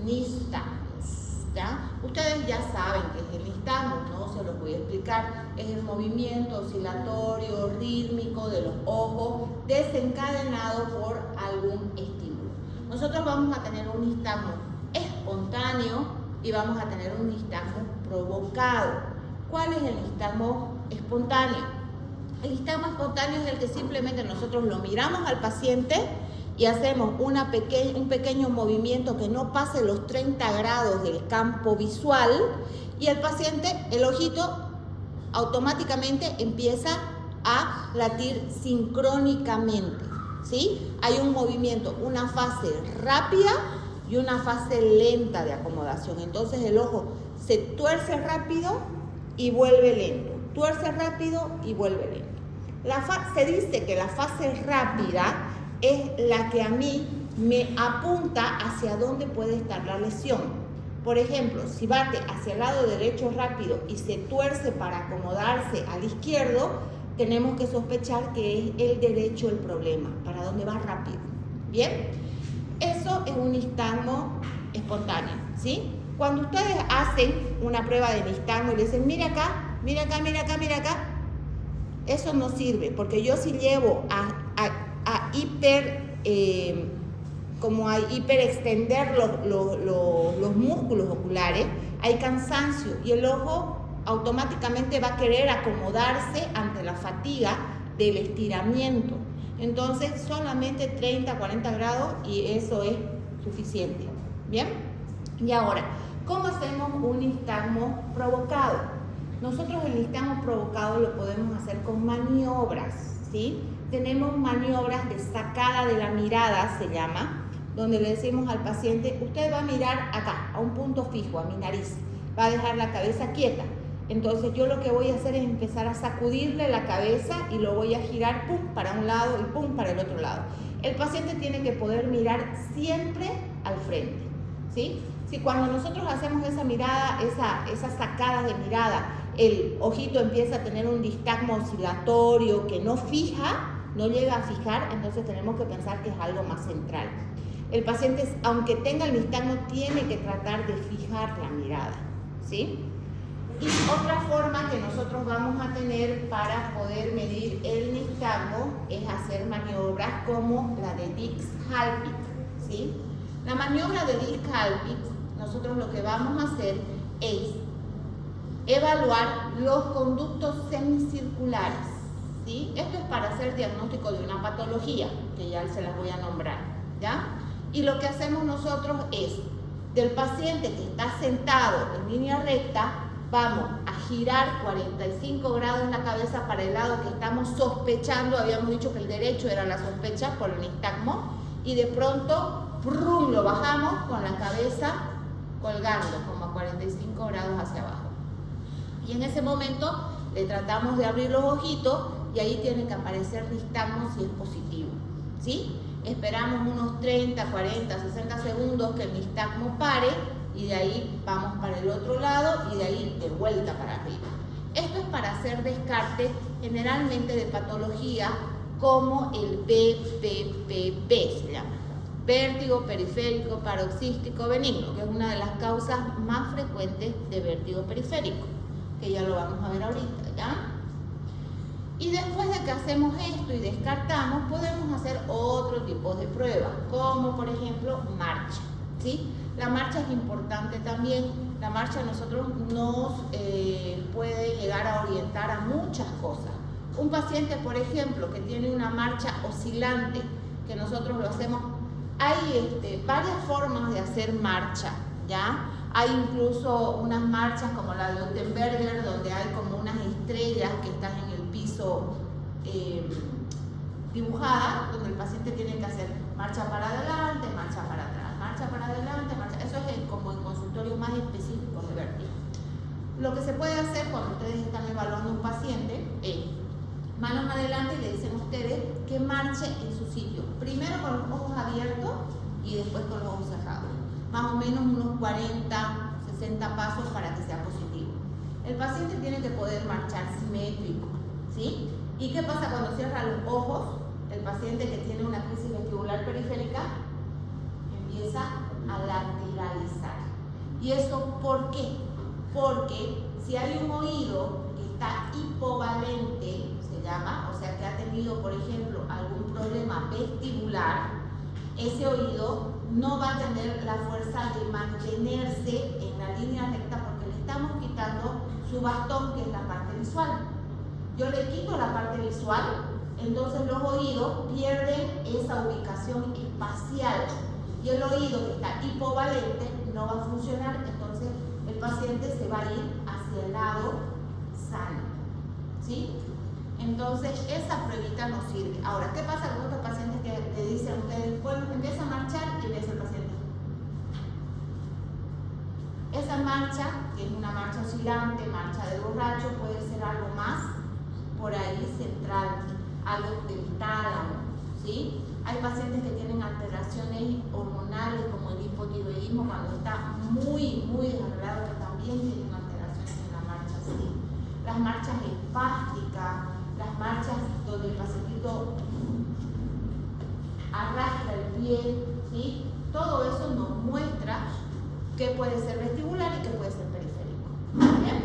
nistagmus, ¿ya? Ustedes ya saben que es el nistagmus, no se los voy a explicar, es el movimiento oscilatorio, rítmico de los ojos desencadenado por algún estímulo. Nosotros vamos a tener un nistagmus espontáneo y vamos a tener un nistagmus provocado. ¿Cuál es el nistagmus espontáneo? El nistagmus espontáneo es el que simplemente nosotros lo miramos al paciente y hacemos un pequeño movimiento que no pase los 30 grados del campo visual y el paciente, el ojito, automáticamente empieza a latir sincrónicamente, ¿sí? Hay un movimiento, una fase rápida y una fase lenta de acomodación. Entonces el ojo se tuerce rápido y vuelve lento, tuerce rápido y vuelve lento. Se dice que la fase rápida es la que a mí me apunta hacia dónde puede estar la lesión. Por ejemplo, si bate hacia el lado derecho rápido y se tuerce para acomodarse al izquierdo, tenemos que sospechar que es el derecho el problema, para dónde va rápido. ¿Bien? Eso es un nistagmus espontáneo, ¿sí? Cuando ustedes hacen una prueba de nistagmus y le dicen, mira acá, mira acá, mira acá, mira acá, eso no sirve, porque yo si llevo a hiperextender los músculos oculares, hay cansancio y el ojo automáticamente va a querer acomodarse ante la fatiga del estiramiento. Entonces solamente 30, 40 grados y eso es suficiente. ¿Bien? Y ahora, ¿cómo hacemos un nistagmus provocado? Nosotros el nistagmus provocado lo podemos hacer con maniobras, ¿sí? Tenemos maniobras de sacada de la mirada, se llama, donde le decimos al paciente, usted va a mirar acá, a un punto fijo, a mi nariz, va a dejar la cabeza quieta. Entonces yo lo que voy a hacer es empezar a sacudirle la cabeza y lo voy a girar, pum, para un lado y pum, para el otro lado. El paciente tiene que poder mirar siempre al frente, ¿sí? Si cuando nosotros hacemos esa mirada, esas sacadas de mirada, el ojito empieza a tener un nistagmus oscilatorio que no fija, no llega a fijar, entonces tenemos que pensar que es algo más central. El paciente, aunque tenga el nistagmus, tiene que tratar de fijar la mirada, ¿sí? Y otra forma que nosotros vamos a tener para poder medir el nistagmus es hacer maniobras como la de Dix-Hallpike, ¿sí? La maniobra de Dix-Hallpike, nosotros lo que vamos a hacer es evaluar los conductos semicirculares, ¿sí? Esto es para hacer diagnóstico de una patología, que ya se las voy a nombrar, ¿ya? Y lo que hacemos nosotros es, del paciente que está sentado en línea recta, vamos a girar 45 grados la cabeza para el lado que estamos sospechando, habíamos dicho que el derecho era la sospecha por el nistagmus, y de pronto, ¡prum!, lo bajamos con la cabeza colgando como a 45 grados hacia abajo. Y en ese momento le tratamos de abrir los ojitos y ahí tiene que aparecer nistagmus si es positivo, ¿sí? Esperamos unos 30, 40, 60 segundos que el nistagmus pare y de ahí vamos para el otro lado y de ahí de vuelta para arriba. Esto es para hacer descarte generalmente de patologías como el VPPB, se llama, vértigo periférico paroxístico benigno, que es una de las causas más frecuentes de vértigo periférico, que ya lo vamos a ver ahorita, ¿ya? Y después de que hacemos esto y descartamos, podemos hacer otro tipo de pruebas, como por ejemplo marcha, ¿sí? La marcha es importante también. La marcha a nosotros nos puede llegar a orientar a muchas cosas. Un paciente, por ejemplo, que tiene una marcha oscilante, que nosotros lo hacemos, hay varias formas de hacer marcha, ¿ya? Hay incluso unas marchas como la de Ottenberger, donde hay como unas estrellas que están en el piso dibujada, donde el paciente tiene que hacer marcha para adelante, marcha para atrás, marcha para adelante, marcha. Eso es como en consultorios más específicos de vértigo. Lo que se puede hacer cuando ustedes están evaluando a un paciente es manos adelante y le dicen a ustedes que marche en su sitio. Primero con los ojos abiertos y después con los ojos cerrados. Más o menos unos 40, 60 pasos para que sea positivo. El paciente tiene que poder marchar simétrico, ¿sí? ¿Y qué pasa cuando cierra los ojos? El paciente que tiene una crisis vestibular periférica empieza a lateralizar. ¿Y eso por qué? Porque si hay un oído que está hipovalente, se llama, o sea que ha tenido, por ejemplo, algún problema vestibular, ese oído no va a tener la fuerza de mantenerse en la línea recta porque le estamos quitando su bastón, que es la parte visual. Yo le quito la parte visual, entonces los oídos pierden esa ubicación espacial y el oído que está hipovalente no va a funcionar, entonces el paciente se va a ir hacia el lado sano, ¿sí? Entonces esa pruebita nos sirve. Ahora, ¿qué pasa con otros pacientes que le dicen a ustedes, bueno, empieza a marchar y empieza el paciente? Esa marcha, que es una marcha oscilante, marcha de borracho, puede ser algo más por ahí central, algo del tálamo, ¿sí? Hay pacientes que tienen alteraciones hormonales como el hipotiroidismo cuando está muy desarrollado, que también tienen alteraciones en la marcha, ¿sí? Las marchas espásticas, las marchas donde el pacientito arrastra el pie, ¿sí? Todo eso nos muestra que puede ser vestibular y que puede ser periférico. ¿Bien?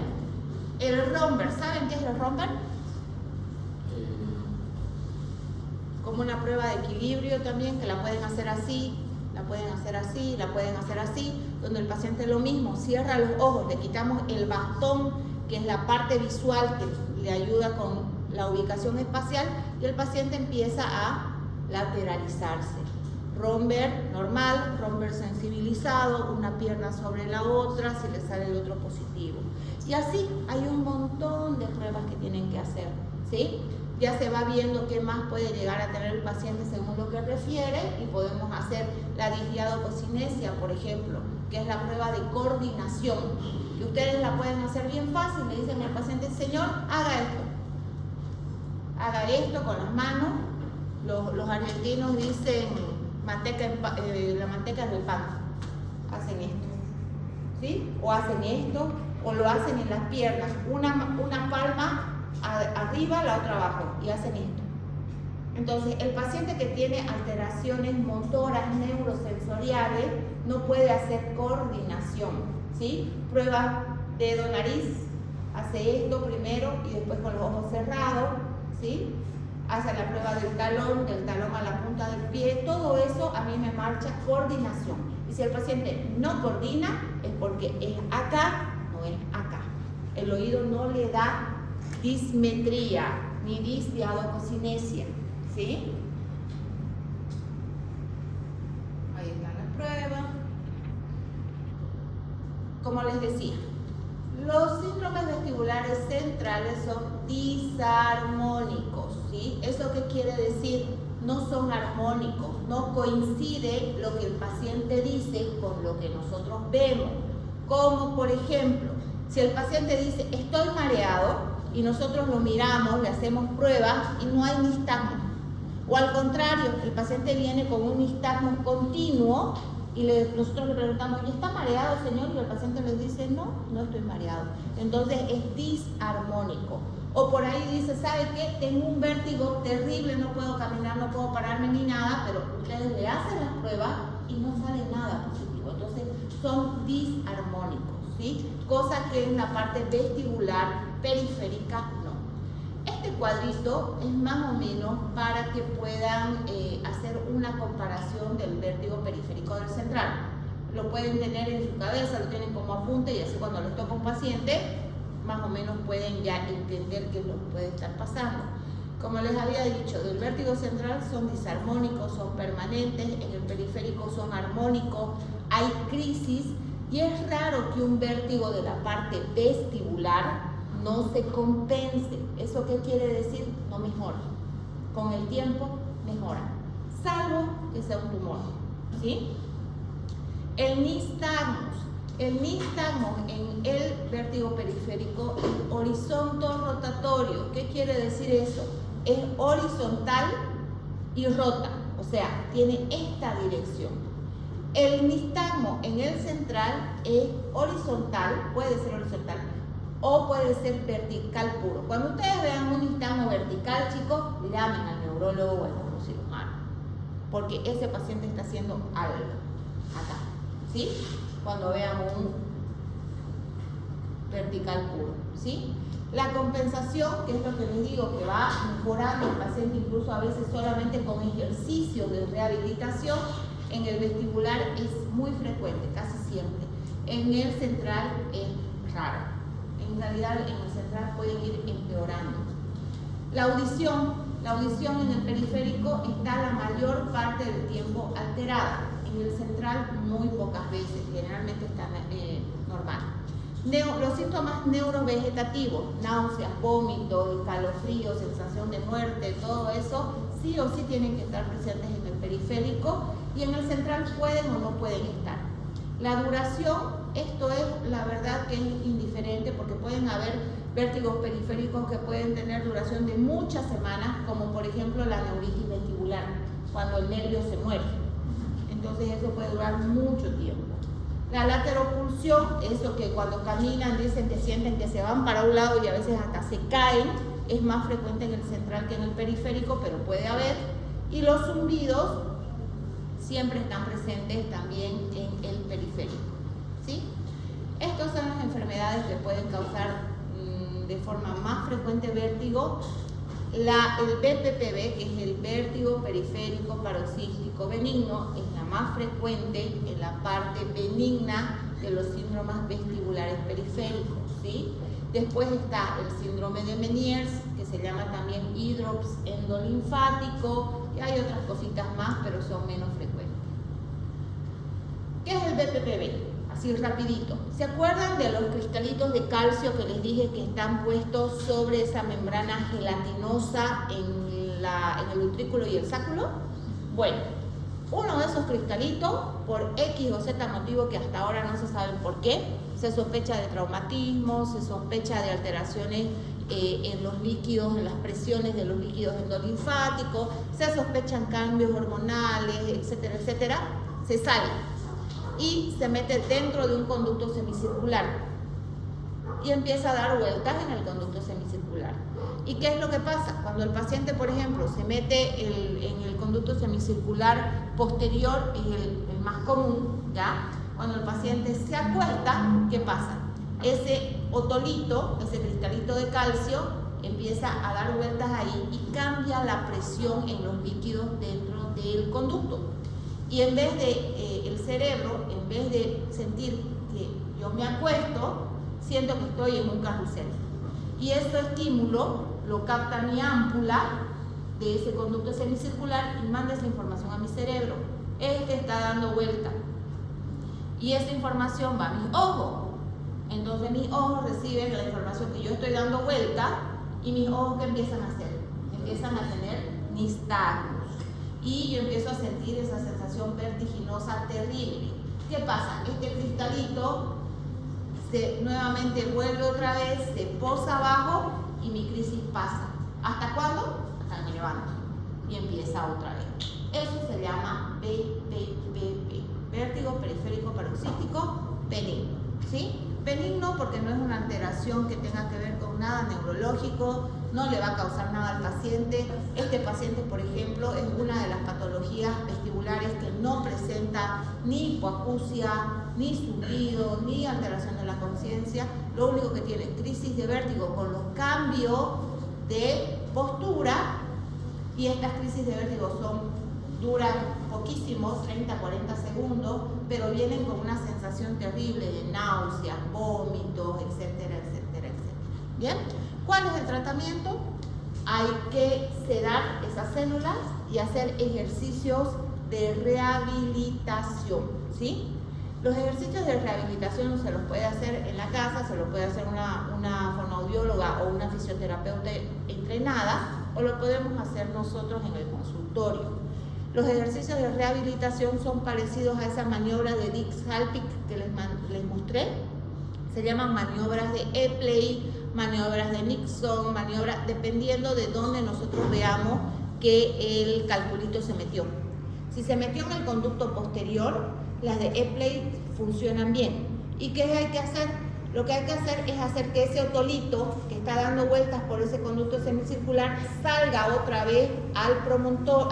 El romper, ¿saben qué es el romper? Como una prueba de equilibrio también, que la pueden hacer así, la pueden hacer así, la pueden hacer así, donde el paciente lo mismo, cierra los ojos, le quitamos el bastón, que es la parte visual que le ayuda con la ubicación espacial, y el paciente empieza a lateralizarse. Romper normal, romper sensibilizado, una pierna sobre la otra, si le sale el otro positivo. Y así hay un montón de pruebas que tienen que hacer, ¿sí? Ya se va viendo qué más puede llegar a tener el paciente según lo que refiere y podemos hacer la disdiadococinesia, por ejemplo, que es la prueba de coordinación, que ustedes la pueden hacer bien fácil. Le dicen al paciente, señor, haga esto con las manos. Los argentinos dicen la manteca es del pan, hacen esto, ¿sí? O hacen esto, o lo hacen en las piernas, una palma arriba, la otra abajo, y hacen esto. Entonces, el paciente que tiene alteraciones motoras, neurosensoriales, no puede hacer coordinación, ¿sí? Prueba dedo, nariz, hace esto primero y después con los ojos cerrados, ¿sí? Hace la prueba del talón a la punta del pie, todo eso a mí me marcha coordinación. Y si el paciente no coordina, es porque es acá, no es acá. El oído no le da dismetría ni disdiadococinesia, ¿sí? Ahí está la prueba. Como les decía, los síndromes vestibulares centrales son disarmónicos, ¿sí? ¿Eso qué quiere decir? No son armónicos, no coincide lo que el paciente dice con lo que nosotros vemos. Como por ejemplo, si el paciente dice, estoy mareado, y nosotros lo miramos, le hacemos pruebas y no hay nistagmo. O al contrario, el paciente viene con un nistagmo continuo y nosotros le preguntamos, ¿y está mareado, señor? Y el paciente les dice, no estoy mareado. Entonces es disarmónico. O por ahí dice, ¿sabe qué? Tengo un vértigo terrible, no puedo caminar, no puedo pararme ni nada, pero ustedes le hacen las pruebas y no sale nada positivo. Entonces son disarmónicos, ¿sí? Cosa que en la parte vestibular periférica no. Este cuadrito es más o menos para que puedan hacer una comparación del vértigo periférico del central. Lo pueden tener en su cabeza, lo tienen como apunte y así cuando les toca un paciente, más o menos pueden ya entender qué es lo que puede estar pasando. Como les había dicho, del vértigo central son disarmónicos, son permanentes, en el periférico son armónicos, hay crisis y es raro que un vértigo de la parte vestibular no se compense. ¿Eso qué quiere decir? No mejora. con el tiempo mejora, salvo que sea un tumor, ¿sí? El nistagmus en el vértigo periférico, el horizonto rotatorio. ¿Qué quiere decir eso? Es horizontal y rota, o sea, tiene esta dirección. El nistagmo en el central es horizontal, puede ser horizontal o puede ser vertical puro. Cuando ustedes vean un nistagmo vertical, chicos, llamen al neurólogo o al neurocirujano, porque ese paciente está haciendo algo acá, ¿sí? Cuando vean un vertical puro, ¿sí? La compensación, que es lo que les digo, que va mejorando el paciente incluso a veces solamente con ejercicios de rehabilitación, en el vestibular es muy frecuente, casi siempre. En el central es raro. En realidad en el central pueden ir empeorando. La audición en el periférico está la mayor parte del tiempo alterada. En el central muy pocas veces, generalmente está normal. Los síntomas neurovegetativos, náuseas, vómitos, escalofríos, sensación de muerte, todo eso sí o sí tienen que estar presentes en el periférico, y en el central pueden o no pueden estar. La duración, esto es la verdad que es indiferente, porque pueden haber vértigos periféricos que pueden tener duración de muchas semanas, como por ejemplo la neuritis vestibular, cuando el nervio se muere. Entonces eso puede durar mucho tiempo. La lateropulsión, eso que cuando caminan dicen que sienten que se van para un lado y a veces hasta se caen, es más frecuente en el central que en el periférico, pero puede haber. Y los zumbidos siempre están presentes también en el periférico, ¿sí? Estas son las enfermedades que pueden causar de forma más frecuente vértigo. El BPPV, que es el vértigo periférico paroxístico benigno, es la más frecuente en la parte benigna de los síndromes vestibulares periféricos, ¿sí? Después está el síndrome de Meniers, que se llama también hidrops endolinfático, y hay otras cositas más, pero son menos frecuentes. ¿Qué es el BPPV? Así rapidito. ¿Se acuerdan de los cristalitos de calcio que les dije que están puestos sobre esa membrana gelatinosa en el utrículo y el sáculo? Bueno, uno de esos cristalitos, por X o Z motivo que hasta ahora no se sabe por qué, se sospecha de traumatismo, se sospecha de alteraciones en los líquidos, en las presiones de los líquidos endolinfáticos, se sospechan cambios hormonales, etcétera, etcétera, se sale y se mete dentro de un conducto semicircular y empieza a dar vueltas en el conducto semicircular. ¿Y qué es lo que pasa? Cuando el paciente, por ejemplo, se mete en el conducto semicircular posterior, es el más común, ¿ya? Cuando el paciente se acuesta, ¿qué pasa? Ese otolito, ese cristalito de calcio, empieza a dar vueltas ahí y cambia la presión en los líquidos dentro del conducto. Y en vez de el cerebro, en vez de sentir que yo me acuesto, siento que estoy en un carrusel. Y ese estímulo lo capta mi ámpula de ese conducto semicircular y manda esa información a mi cerebro. Este está dando vuelta. Y esa información va a mis ojos. Entonces mis ojos reciben la información que yo estoy dando vuelta, y mis ojos, ¿qué empiezan a hacer? Empiezan a tener nistagmus. Y yo empiezo a sentir esa sensación vertiginosa terrible. ¿Qué pasa? Este cristalito nuevamente vuelve otra vez, se posa abajo y mi crisis pasa. ¿Hasta cuándo? Hasta que me levanto y empieza otra vez. Eso se llama BPPV, vértigo periférico paroxístico benigno, ¿sí? Benigno porque no es una alteración que tenga que ver con nada neurológico, no le va a causar nada al paciente. Este paciente, por ejemplo, es una de las patologías vestibulares que no presenta ni hipoacusia, ni zumbido, ni alteración de la conciencia. Lo único que tiene es crisis de vértigo con los cambios de postura, y estas crisis de vértigo duran poquísimos, 30, 40 segundos, pero vienen con una sensación terrible de náuseas, vómitos, etcétera, etcétera, etcétera. ¿Bien? ¿Cuál es el tratamiento? Hay que sedar esas células y hacer ejercicios de rehabilitación, ¿sí? Los ejercicios de rehabilitación se los puede hacer en la casa, se los puede hacer una fonoaudióloga o una fisioterapeuta entrenada, o lo podemos hacer nosotros en el consultorio. Los ejercicios de rehabilitación son parecidos a esa maniobra de Dix-Hallpike que les mostré. Se llaman maniobras de Epley, maniobras de Nixon, maniobras dependiendo de dónde nosotros veamos que el calculito se metió. Si se metió en el conducto posterior, las de Epley funcionan bien. ¿Y qué hay que hacer? Lo que hay que hacer es hacer que ese otolito que está dando vueltas por ese conducto semicircular salga otra vez al promontorio,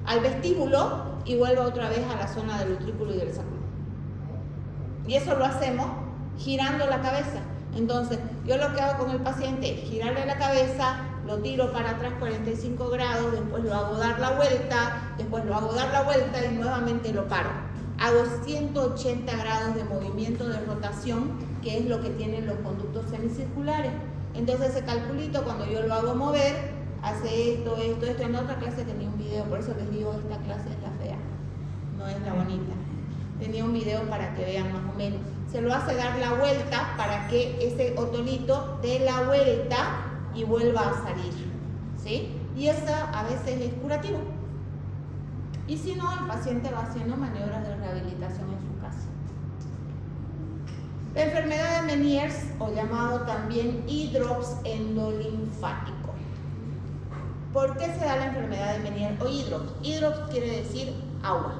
al vestíbulo y vuelva otra vez a la zona del utrículo y del sacro. Y eso lo hacemos girando la cabeza. Entonces, yo lo que hago con el paciente es girarle la cabeza, lo tiro para atrás 45 grados, después lo hago dar la vuelta, después lo hago dar la vuelta y nuevamente lo paro. Hago 180 grados de movimiento de rotación, que es lo que tienen los conductos semicirculares. Entonces, ese calculito, cuando yo lo hago mover, hace esto. En otra clase tenía un video, por eso les digo, esta clase es la fea, no es la bonita. Tenía un video para que vean más o menos. Se lo hace dar la vuelta para que ese otonito dé la vuelta y vuelva a salir, ¿sí? Y esa a veces es curativo. Y si no, el paciente va haciendo maniobras de rehabilitación en su casa. La enfermedad de Meniers, o llamado también hidrops endolinfático. ¿Por qué se da la enfermedad de Meniers o hidrops? Hidrops quiere decir agua.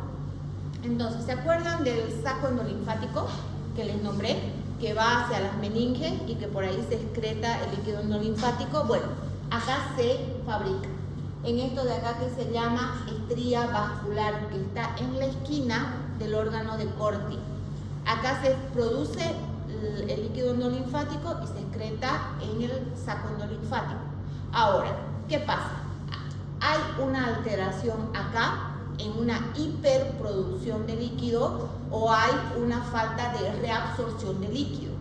Entonces, ¿se acuerdan del saco endolinfático que les nombré? Que va hacia las meninges y que por ahí se excreta el líquido endolinfático. Bueno, acá se fabrica. En esto de acá que se llama estría vascular, que está en la esquina del órgano de Corti. Acá se produce el líquido endolinfático y se excreta en el saco endolinfático. Ahora, ¿qué pasa? Hay una alteración acá en una hiperproducción de líquido o hay una falta de reabsorción de líquido.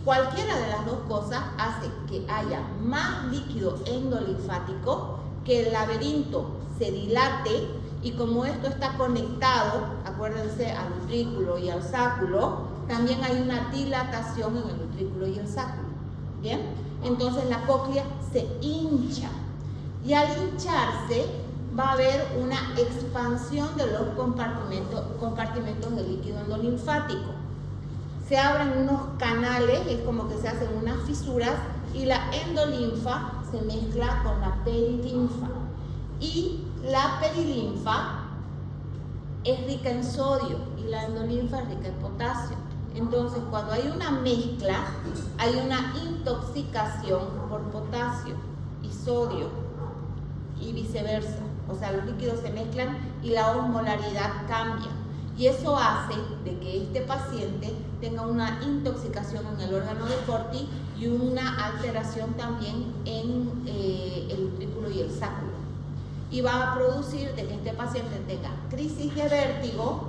Cualquiera de las dos cosas hace que haya más líquido endolinfático, que el laberinto se dilate y como esto está conectado, acuérdense, al utrículo y al sáculo, también hay una dilatación en el utrículo y el sáculo. ¿Bien? Entonces la cóclea se hincha y al hincharse va a haber una expansión de los compartimentos de líquido endolinfático. Se abren unos canales, es como que se hacen unas fisuras y la endolinfa se mezcla con la perilinfa. Y la perilinfa es rica en sodio y la endolinfa es rica en potasio. Entonces, cuando hay una mezcla, hay una intoxicación por potasio y sodio y viceversa. O sea, los líquidos se mezclan y la osmolaridad cambia. Y eso hace de que este paciente tenga una intoxicación en el órgano de Corti y una alteración también en el utrículo y el sáculo. Y va a producir de que este paciente tenga crisis de vértigo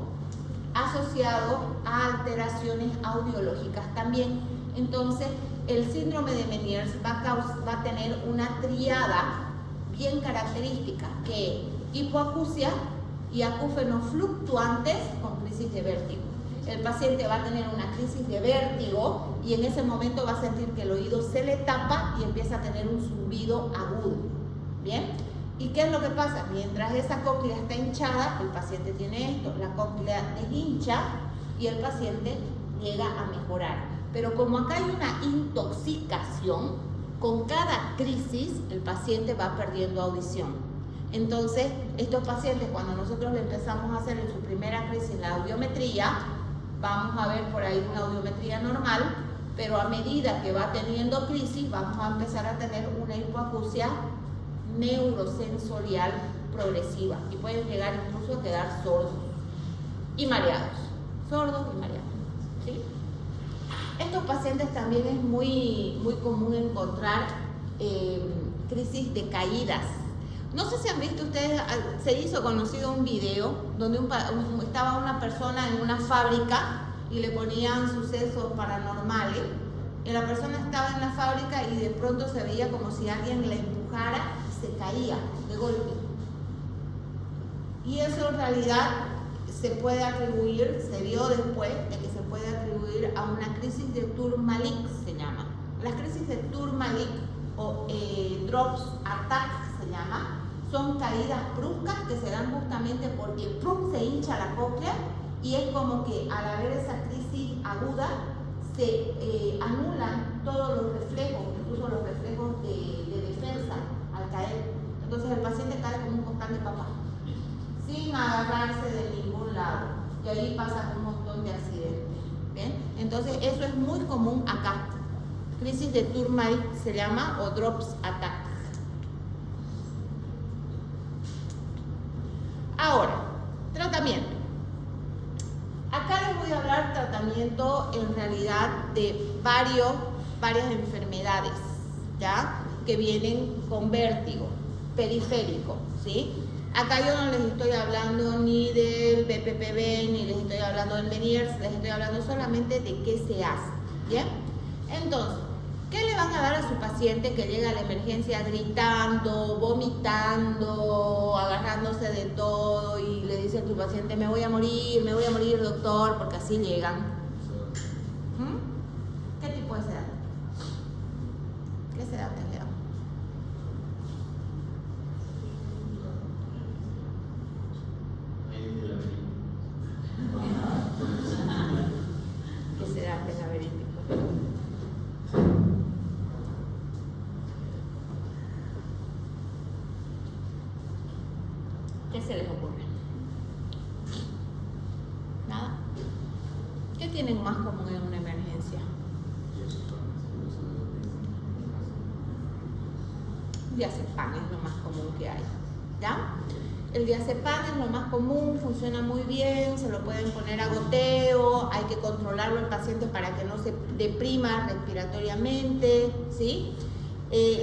asociado a alteraciones audiológicas también. Entonces, el síndrome de Meniers va a tener una triada bien característica, que es hipoacusia y acúfenos fluctuantes con crisis de vértigo. El paciente va a tener una crisis de vértigo y en ese momento va a sentir que el oído se le tapa y empieza a tener un zumbido agudo. ¿Bien? ¿Y qué es lo que pasa? Mientras esa cóclea está hinchada, el paciente tiene esto, la cóclea deshincha y el paciente llega a mejorar. Pero como acá hay una intoxicación, con cada crisis el paciente va perdiendo audición. Entonces, estos pacientes, cuando nosotros le empezamos a hacer en su primera crisis la audiometría, vamos a ver por ahí una audiometría normal, pero a medida que va teniendo crisis, vamos a empezar a tener una hipoacusia neurosensorial progresiva y pueden llegar incluso a quedar sordos y mareados. Sordos y mareados, ¿sí? Estos pacientes también es muy común encontrar crisis de caídas. No sé si han visto ustedes, se hizo conocido un video donde estaba una persona en una fábrica y le ponían sucesos paranormales. Y la persona estaba en la fábrica y de pronto se veía como si alguien le empujara y se caía de golpe. Y eso en realidad se puede atribuir, se vio después de que se puede atribuir a una crisis de Tourmaline, se llama. Las crisis de Tourmaline o drops, attack se llama. Son caídas bruscas que se dan justamente porque ¡prum! Se hincha la cóclea y es como que al haber esa crisis aguda se anulan todos los reflejos, incluso los reflejos de defensa al caer. Entonces el paciente cae como un costal de papa, sin agarrarse de ningún lado. Y ahí pasan un montón de accidentes. ¿Bien? Entonces eso es muy común acá. Crisis de Tourmaline se llama o drops attack. Ahora, tratamiento. Acá les voy a hablar tratamiento en realidad de varias enfermedades, ¿ya? Que vienen con vértigo periférico, ¿sí? Acá yo no les estoy hablando ni del BPPV, ni les estoy hablando del Meniers, les estoy hablando solamente de qué se hace, ¿bien? Entonces, ¿qué le van a dar a su paciente que llega a la emergencia gritando, vomitando, agarrándose de todo y le dice a tu paciente, me voy a morir, doctor, porque así llegan? ¿Qué tipo de sedante? ¿Qué sedante le damos? ¿Qué sedante laberíntico? ¿Qué se les ocurre? ¿Nada? ¿Qué tienen más común en una emergencia? Diazepam es lo más común que hay, ¿ya? El diazepam es lo más común, funciona muy bien, se lo pueden poner a goteo, hay que controlarlo al paciente para que no se deprima respiratoriamente, ¿sí?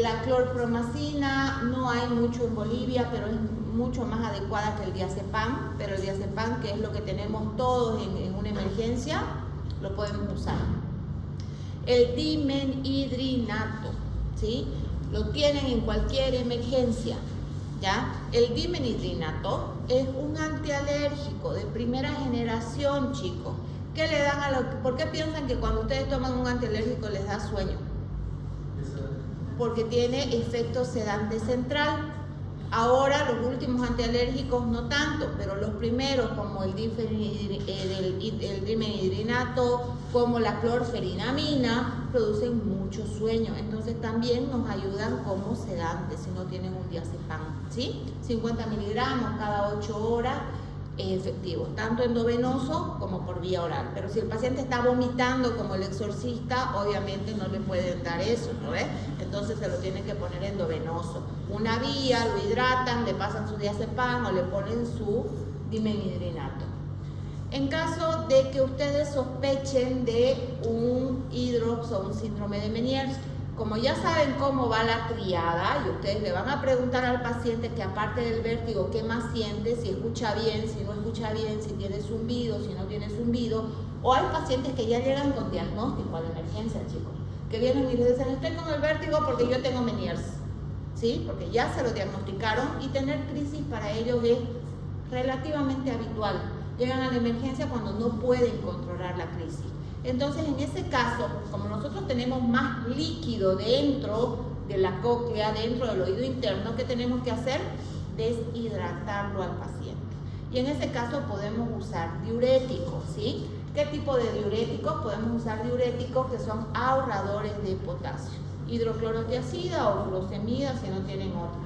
La clorpromacina no hay mucho en Bolivia, pero es mucho más adecuada que el diazepam, pero el diazepam, que es lo que tenemos todos en una emergencia, lo podemos usar. El dimenhidrinato, ¿sí? Lo tienen en cualquier emergencia, ¿ya? El dimenhidrinato es un antialérgico de primera generación, chicos. ¿Qué le dan a los? ¿Por qué piensan que cuando ustedes toman un antialérgico les da sueño? Porque tiene efecto sedante central. Ahora los últimos antialérgicos no tanto, pero los primeros como el dimenhidrinato, como la clorferinamina, producen mucho sueño. Entonces también nos ayudan como sedantes si no tienen un diazepam, ¿sí? 50 miligramos cada 8 horas es efectivo, tanto endovenoso como por vía oral. Pero si el paciente está vomitando como el exorcista, obviamente no le pueden dar eso, ¿no ves? Entonces se lo tienen que poner endovenoso. Una vía, lo hidratan, le pasan su diazepam o le ponen su dimenhidrinato. En caso de que ustedes sospechen de un hidrops o un síndrome de Meniers, como ya saben cómo va la triada y ustedes le van a preguntar al paciente que aparte del vértigo, ¿qué más siente? Si escucha bien, si no escucha bien, si tiene zumbido, si no tiene zumbido. O hay pacientes que ya llegan con diagnóstico a la emergencia, chicos, que vienen y les dicen, estoy con el vértigo porque yo tengo Meniers, ¿sí? Porque ya se lo diagnosticaron y tener crisis para ellos es relativamente habitual. Llegan a la emergencia cuando no pueden controlar la crisis. Entonces, en ese caso, como nosotros tenemos más líquido dentro de la cóclea, dentro del oído interno, ¿qué tenemos que hacer? Deshidratarlo al paciente. Y en ese caso podemos usar diuréticos, ¿sí? ¿Qué tipo de diuréticos? Podemos usar diuréticos que son ahorradores de potasio. Hidroclorotiazida o furosemida si no tienen otra.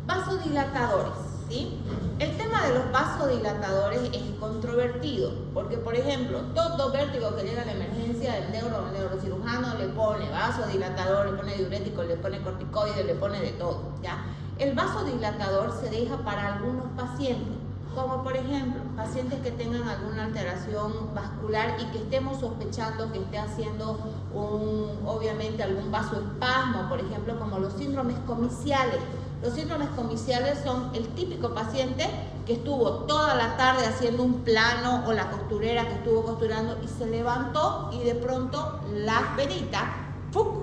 Vasodilatadores, ¿sí? El tema de los vasodilatadores es controvertido, porque por ejemplo, todo vértigo que llega a la emergencia, el neurocirujano le pone vasodilatador, le pone diurético, le pone corticoide, le pone de todo, ¿ya? El vasodilatador se deja para algunos pacientes, como por ejemplo, pacientes que tengan alguna alteración vascular y que estemos sospechando que esté haciendo obviamente algún vasoespasmo, por ejemplo, como los síndromes comiciales. Los síndromes comiciales son el típico paciente que estuvo toda la tarde haciendo un plano o la costurera que estuvo costurando y se levantó y de pronto las venitas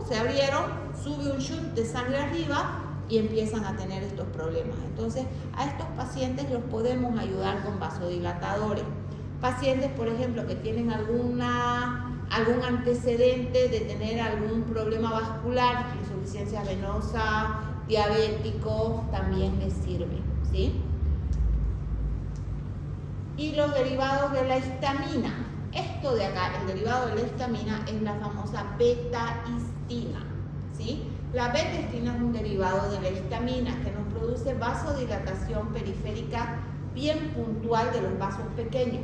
se abrieron, sube un chute de sangre arriba y empiezan a tener estos problemas. Entonces, a estos pacientes los podemos ayudar con vasodilatadores. Pacientes, por ejemplo, que tienen algún antecedente de tener algún problema vascular, insuficiencia venosa diabético, también les sirve, ¿sí? Y los derivados de la histamina. Esto de acá, el derivado de la histamina, es la famosa beta-histina, ¿sí? La beta-histina es un derivado de la histamina que nos produce vasodilatación periférica bien puntual de los vasos pequeños.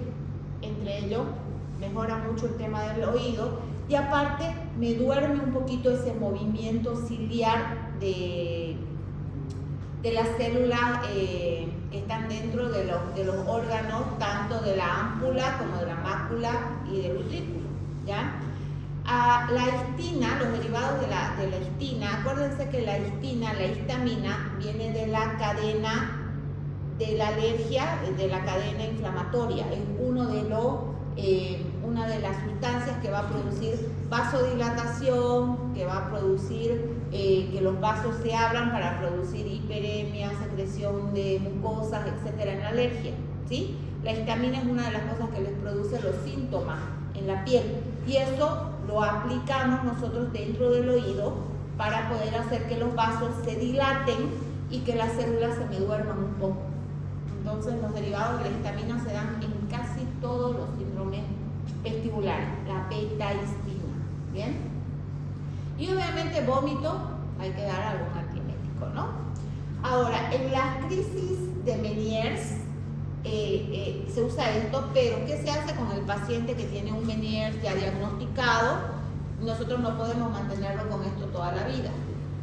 Entre ellos, mejora mucho el tema del oído y aparte me duerme un poquito ese movimiento ciliar de las células que están dentro de los órganos, tanto de la ámpula como de la mácula y del utrículo, ¿ya? La histina, los derivados de la histina, acuérdense que la histina, la histamina, viene de la cadena de la alergia, de la cadena inflamatoria. Es una de las sustancias que va a producir vasodilatación, que va a producir que los vasos se abran para producir hiperemia, secreción de mucosas, etcétera, en la alergia, ¿sí? La histamina es una de las cosas que les produce los síntomas en la piel y eso lo aplicamos nosotros dentro del oído para poder hacer que los vasos se dilaten y que las células se me duerman un poco. Entonces los derivados de la histamina se dan en casi todos los síndromes vestibulares, la beta-histina, ¿bien? Y obviamente vómito, hay que dar algún antiemético, ¿no? Ahora, en las crisis de Meniers se usa esto, pero ¿qué se hace con el paciente que tiene un Meniers ya diagnosticado? Nosotros no podemos mantenerlo con esto toda la vida.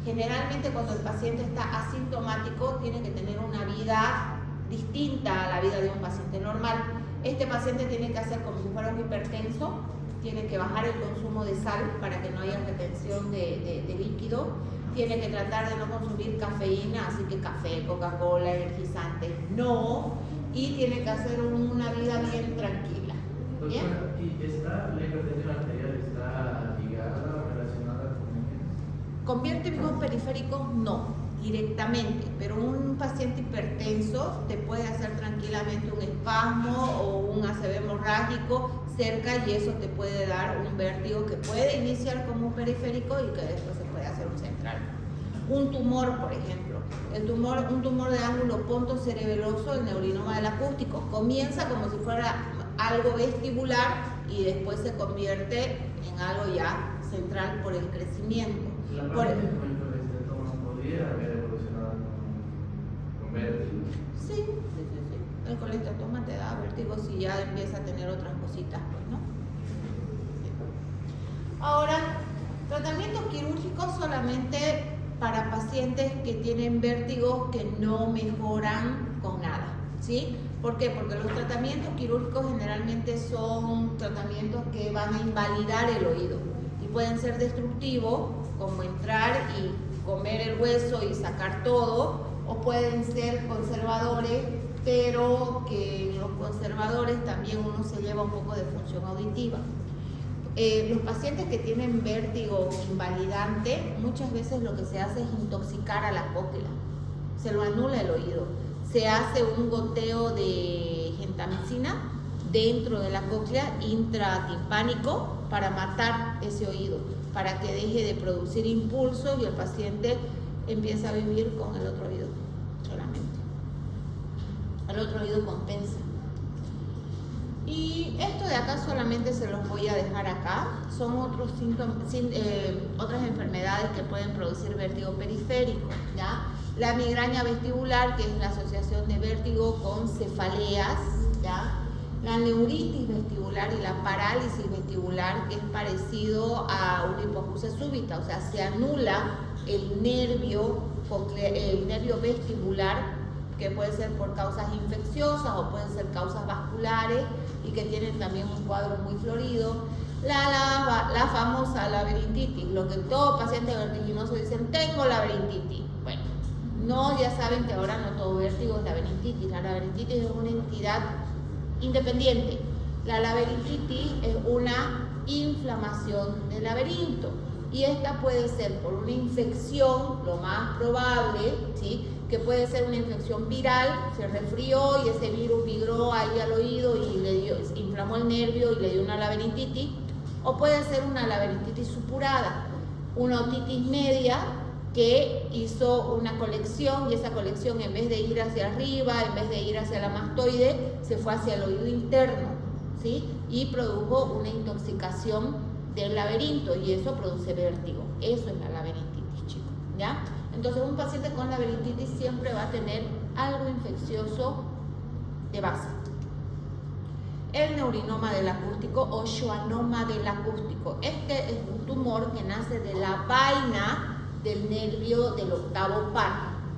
Generalmente cuando el paciente está asintomático tiene que tener una vida distinta a la vida de un paciente normal. Este paciente tiene que hacer como si fuera un hipertenso, tiene que bajar el consumo de sal para que no haya retención de líquido, tiene que tratar de no consumir cafeína, así que café, Coca-Cola, energizantes, no, y tiene que hacer una vida bien tranquila. ¿Bien? ¿Y la hipertensión arterial está ligada o relacionada con vértigos periféricos? No, directamente, pero un paciente hipertenso te puede hacer tranquilamente un espasmo o un ACV hemorrágico cerca y eso te puede dar un vértigo que puede iniciar como un periférico y que después se puede hacer un central. Un tumor, por ejemplo, un tumor de ángulo pontocerebeloso, el neurinoma del acústico, comienza como si fuera algo vestibular y después se convierte en algo ya central por el crecimiento. La parte del colesterol podría haber evolucionado con vértigo. Sí. El colesterol te da vértigo si ya empieza a tener otras cositas, pues, ¿no? Ahora, tratamientos quirúrgicos solamente para pacientes que tienen vértigo que no mejoran con nada, ¿sí? ¿Por qué? Porque los tratamientos quirúrgicos generalmente son tratamientos que van a invalidar el oído y pueden ser destructivos, como entrar y comer el hueso y sacar todo, o pueden ser conservadores, pero que en los conservadores también uno se lleva un poco de función auditiva. Los pacientes que tienen vértigo invalidante, muchas veces lo que se hace es intoxicar a la cóclea, se lo anula el oído, se hace un goteo de gentamicina dentro de la cóclea intratimpánico para matar ese oído, para que deje de producir impulsos y el paciente empieza a vivir con el otro oído solamente. El otro oído compensa. Y esto de acá solamente se los voy a dejar acá. Son otros síntomas, otras enfermedades que pueden producir vértigo periférico, ¿ya? La migraña vestibular, que es la asociación de vértigo con cefaleas, ¿ya? La neuritis vestibular y la parálisis vestibular, que es parecido a una hipoacusia súbita, o sea, se anula el nervio vestibular, que puede ser por causas infecciosas o pueden ser causas vasculares y que tienen también un cuadro muy florido. La famosa laberintitis, lo que todo paciente vertiginoso dicen, tengo laberintitis. Bueno, no, ya saben que ahora no todo vértigo es laberintitis. La laberintitis es una entidad independiente. La laberintitis es una inflamación del laberinto y esta puede ser por una infección, lo más probable, ¿sí? Que puede ser una infección viral, se resfrió y ese virus migró ahí al oído y inflamó el nervio y le dio una laberintitis, o puede ser una laberintitis supurada, una otitis media, que que hizo una colección, y esa colección, en vez de ir hacia arriba, en vez de ir hacia la mastoide, se fue hacia el oído interno, ¿sí? Y produjo una intoxicación del laberinto, y eso produce vértigo. Eso es la laberintitis, chicos, ¿ya? Entonces, un paciente con laberintitis siempre va a tener algo infeccioso de base. El neurinoma del acústico o schwannoma del acústico. Este es un tumor que nace de la vaina del nervio del octavo par,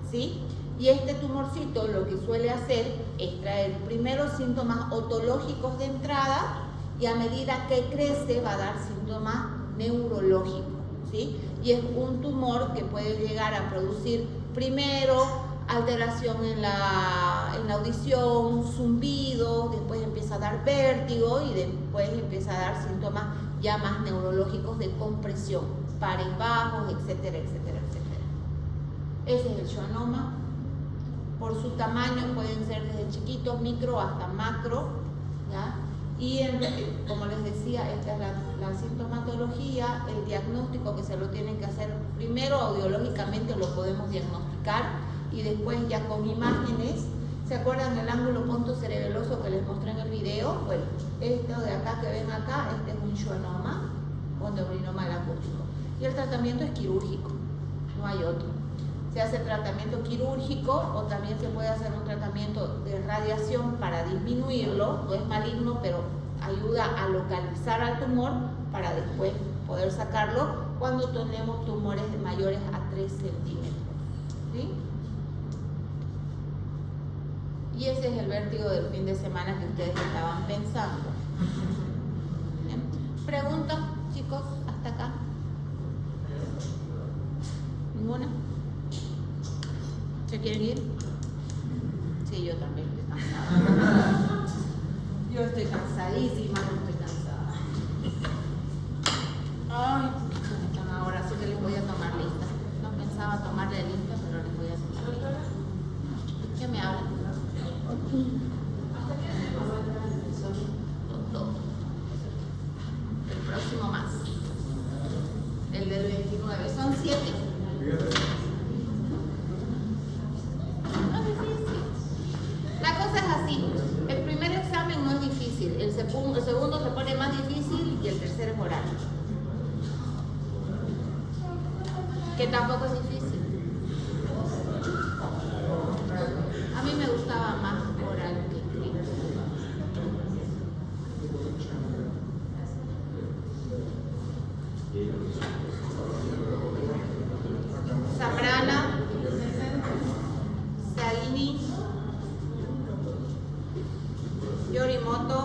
¿sí? Y este tumorcito lo que suele hacer es traer primero síntomas otológicos de entrada, y a medida que crece va a dar síntomas neurológicos, ¿sí? Y es un tumor que puede llegar a producir primero alteración en la audición, zumbido, después empieza a dar vértigo y después empieza a dar síntomas ya más neurológicos de compresión, pares bajos, etcétera, etcétera, etcétera. Ese es el schwannoma. Por su tamaño pueden ser desde chiquitos, micro, hasta macro, ¿ya? Y como les decía, esta es la sintomatología, el diagnóstico que se lo tienen que hacer primero audiológicamente, lo podemos diagnosticar, y después ya con imágenes. ¿Se acuerdan del ángulo pontocerebeloso que les mostré en el video? Bueno, esto de acá que ven acá, este es un schwannoma o neurinoma del acústico. Y el tratamiento es quirúrgico, no hay otro. Se hace tratamiento quirúrgico, o también se puede hacer un tratamiento de radiación para disminuirlo. No es maligno, pero ayuda a localizar al tumor para después poder sacarlo cuando tenemos tumores mayores a 3 centímetros, ¿sí? Y ese es el vértigo del fin de semana que ustedes estaban pensando. ¿Bien? ¿Preguntas, chicos, hasta acá? ¿Ninguna? ¿Se quieren ir? Sí, yo también estoy cansada. Yo estoy cansadísima, no estoy cansada. Ay, están ahora, así que les voy a tomar lista. No pensaba tomarle lista, pero les voy a tomar lista. ¿Qué me hablan? El próximo más. El del 29. Son 7. No es difícil. La cosa es así. El primer examen no es difícil. El segundo se pone más difícil, y el tercero es oral. Que tampoco es difícil. A mí me gustaba más oral que escrito. Zambrana, Salini, Yorimoto,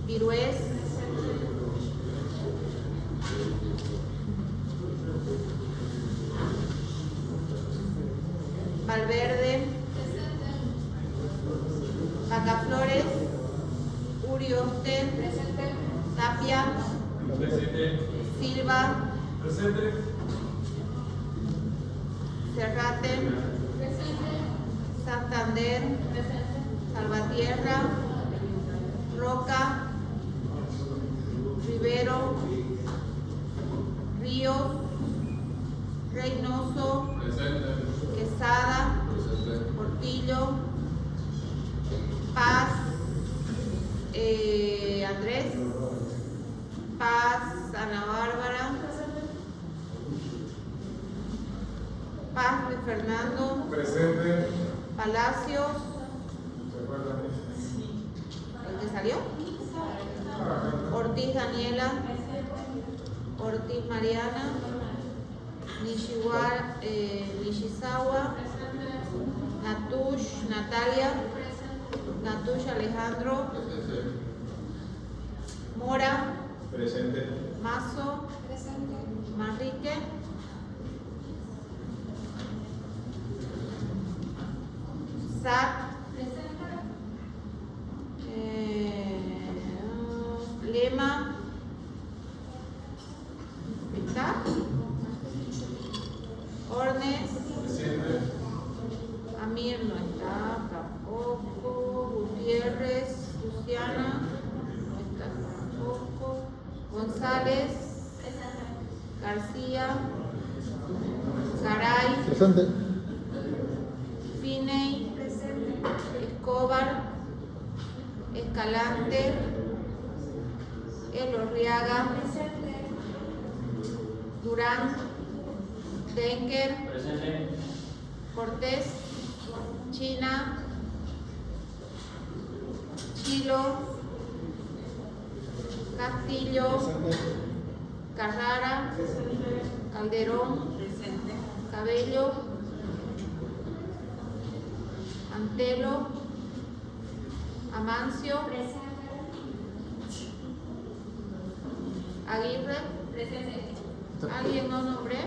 Virués, Valverde, Flores, Urioste, Tapia, Silva, Cerrate, Santander, Salvatierra, Roca, Rivero, Ríos, Reynoso, Quesada, Portillo, Paz, Andrés, Paz, Ana Bárbara, Paz, Luis Fernando, Presente. Palacios, ¿el que salió? Ortiz Daniela, Ortiz Mariana, Nishizawa, Natush Natalia, Natush Alejandro, Mora, Presente. Mazo, Manrique, Sac, Lema, ¿está? Ornes, Presente. Amir no está, tampoco. Gutiérrez, Luciana, no está tampoco. González, García, Presente. Finey, Escobar, Escalante, Elorriaga, Durán, Denker, Cortés, China, Chilo, Castillo, Carrara, Calderón, Cabello, Antelo, Amancio, Aguirre. ¿Alguien no nombré?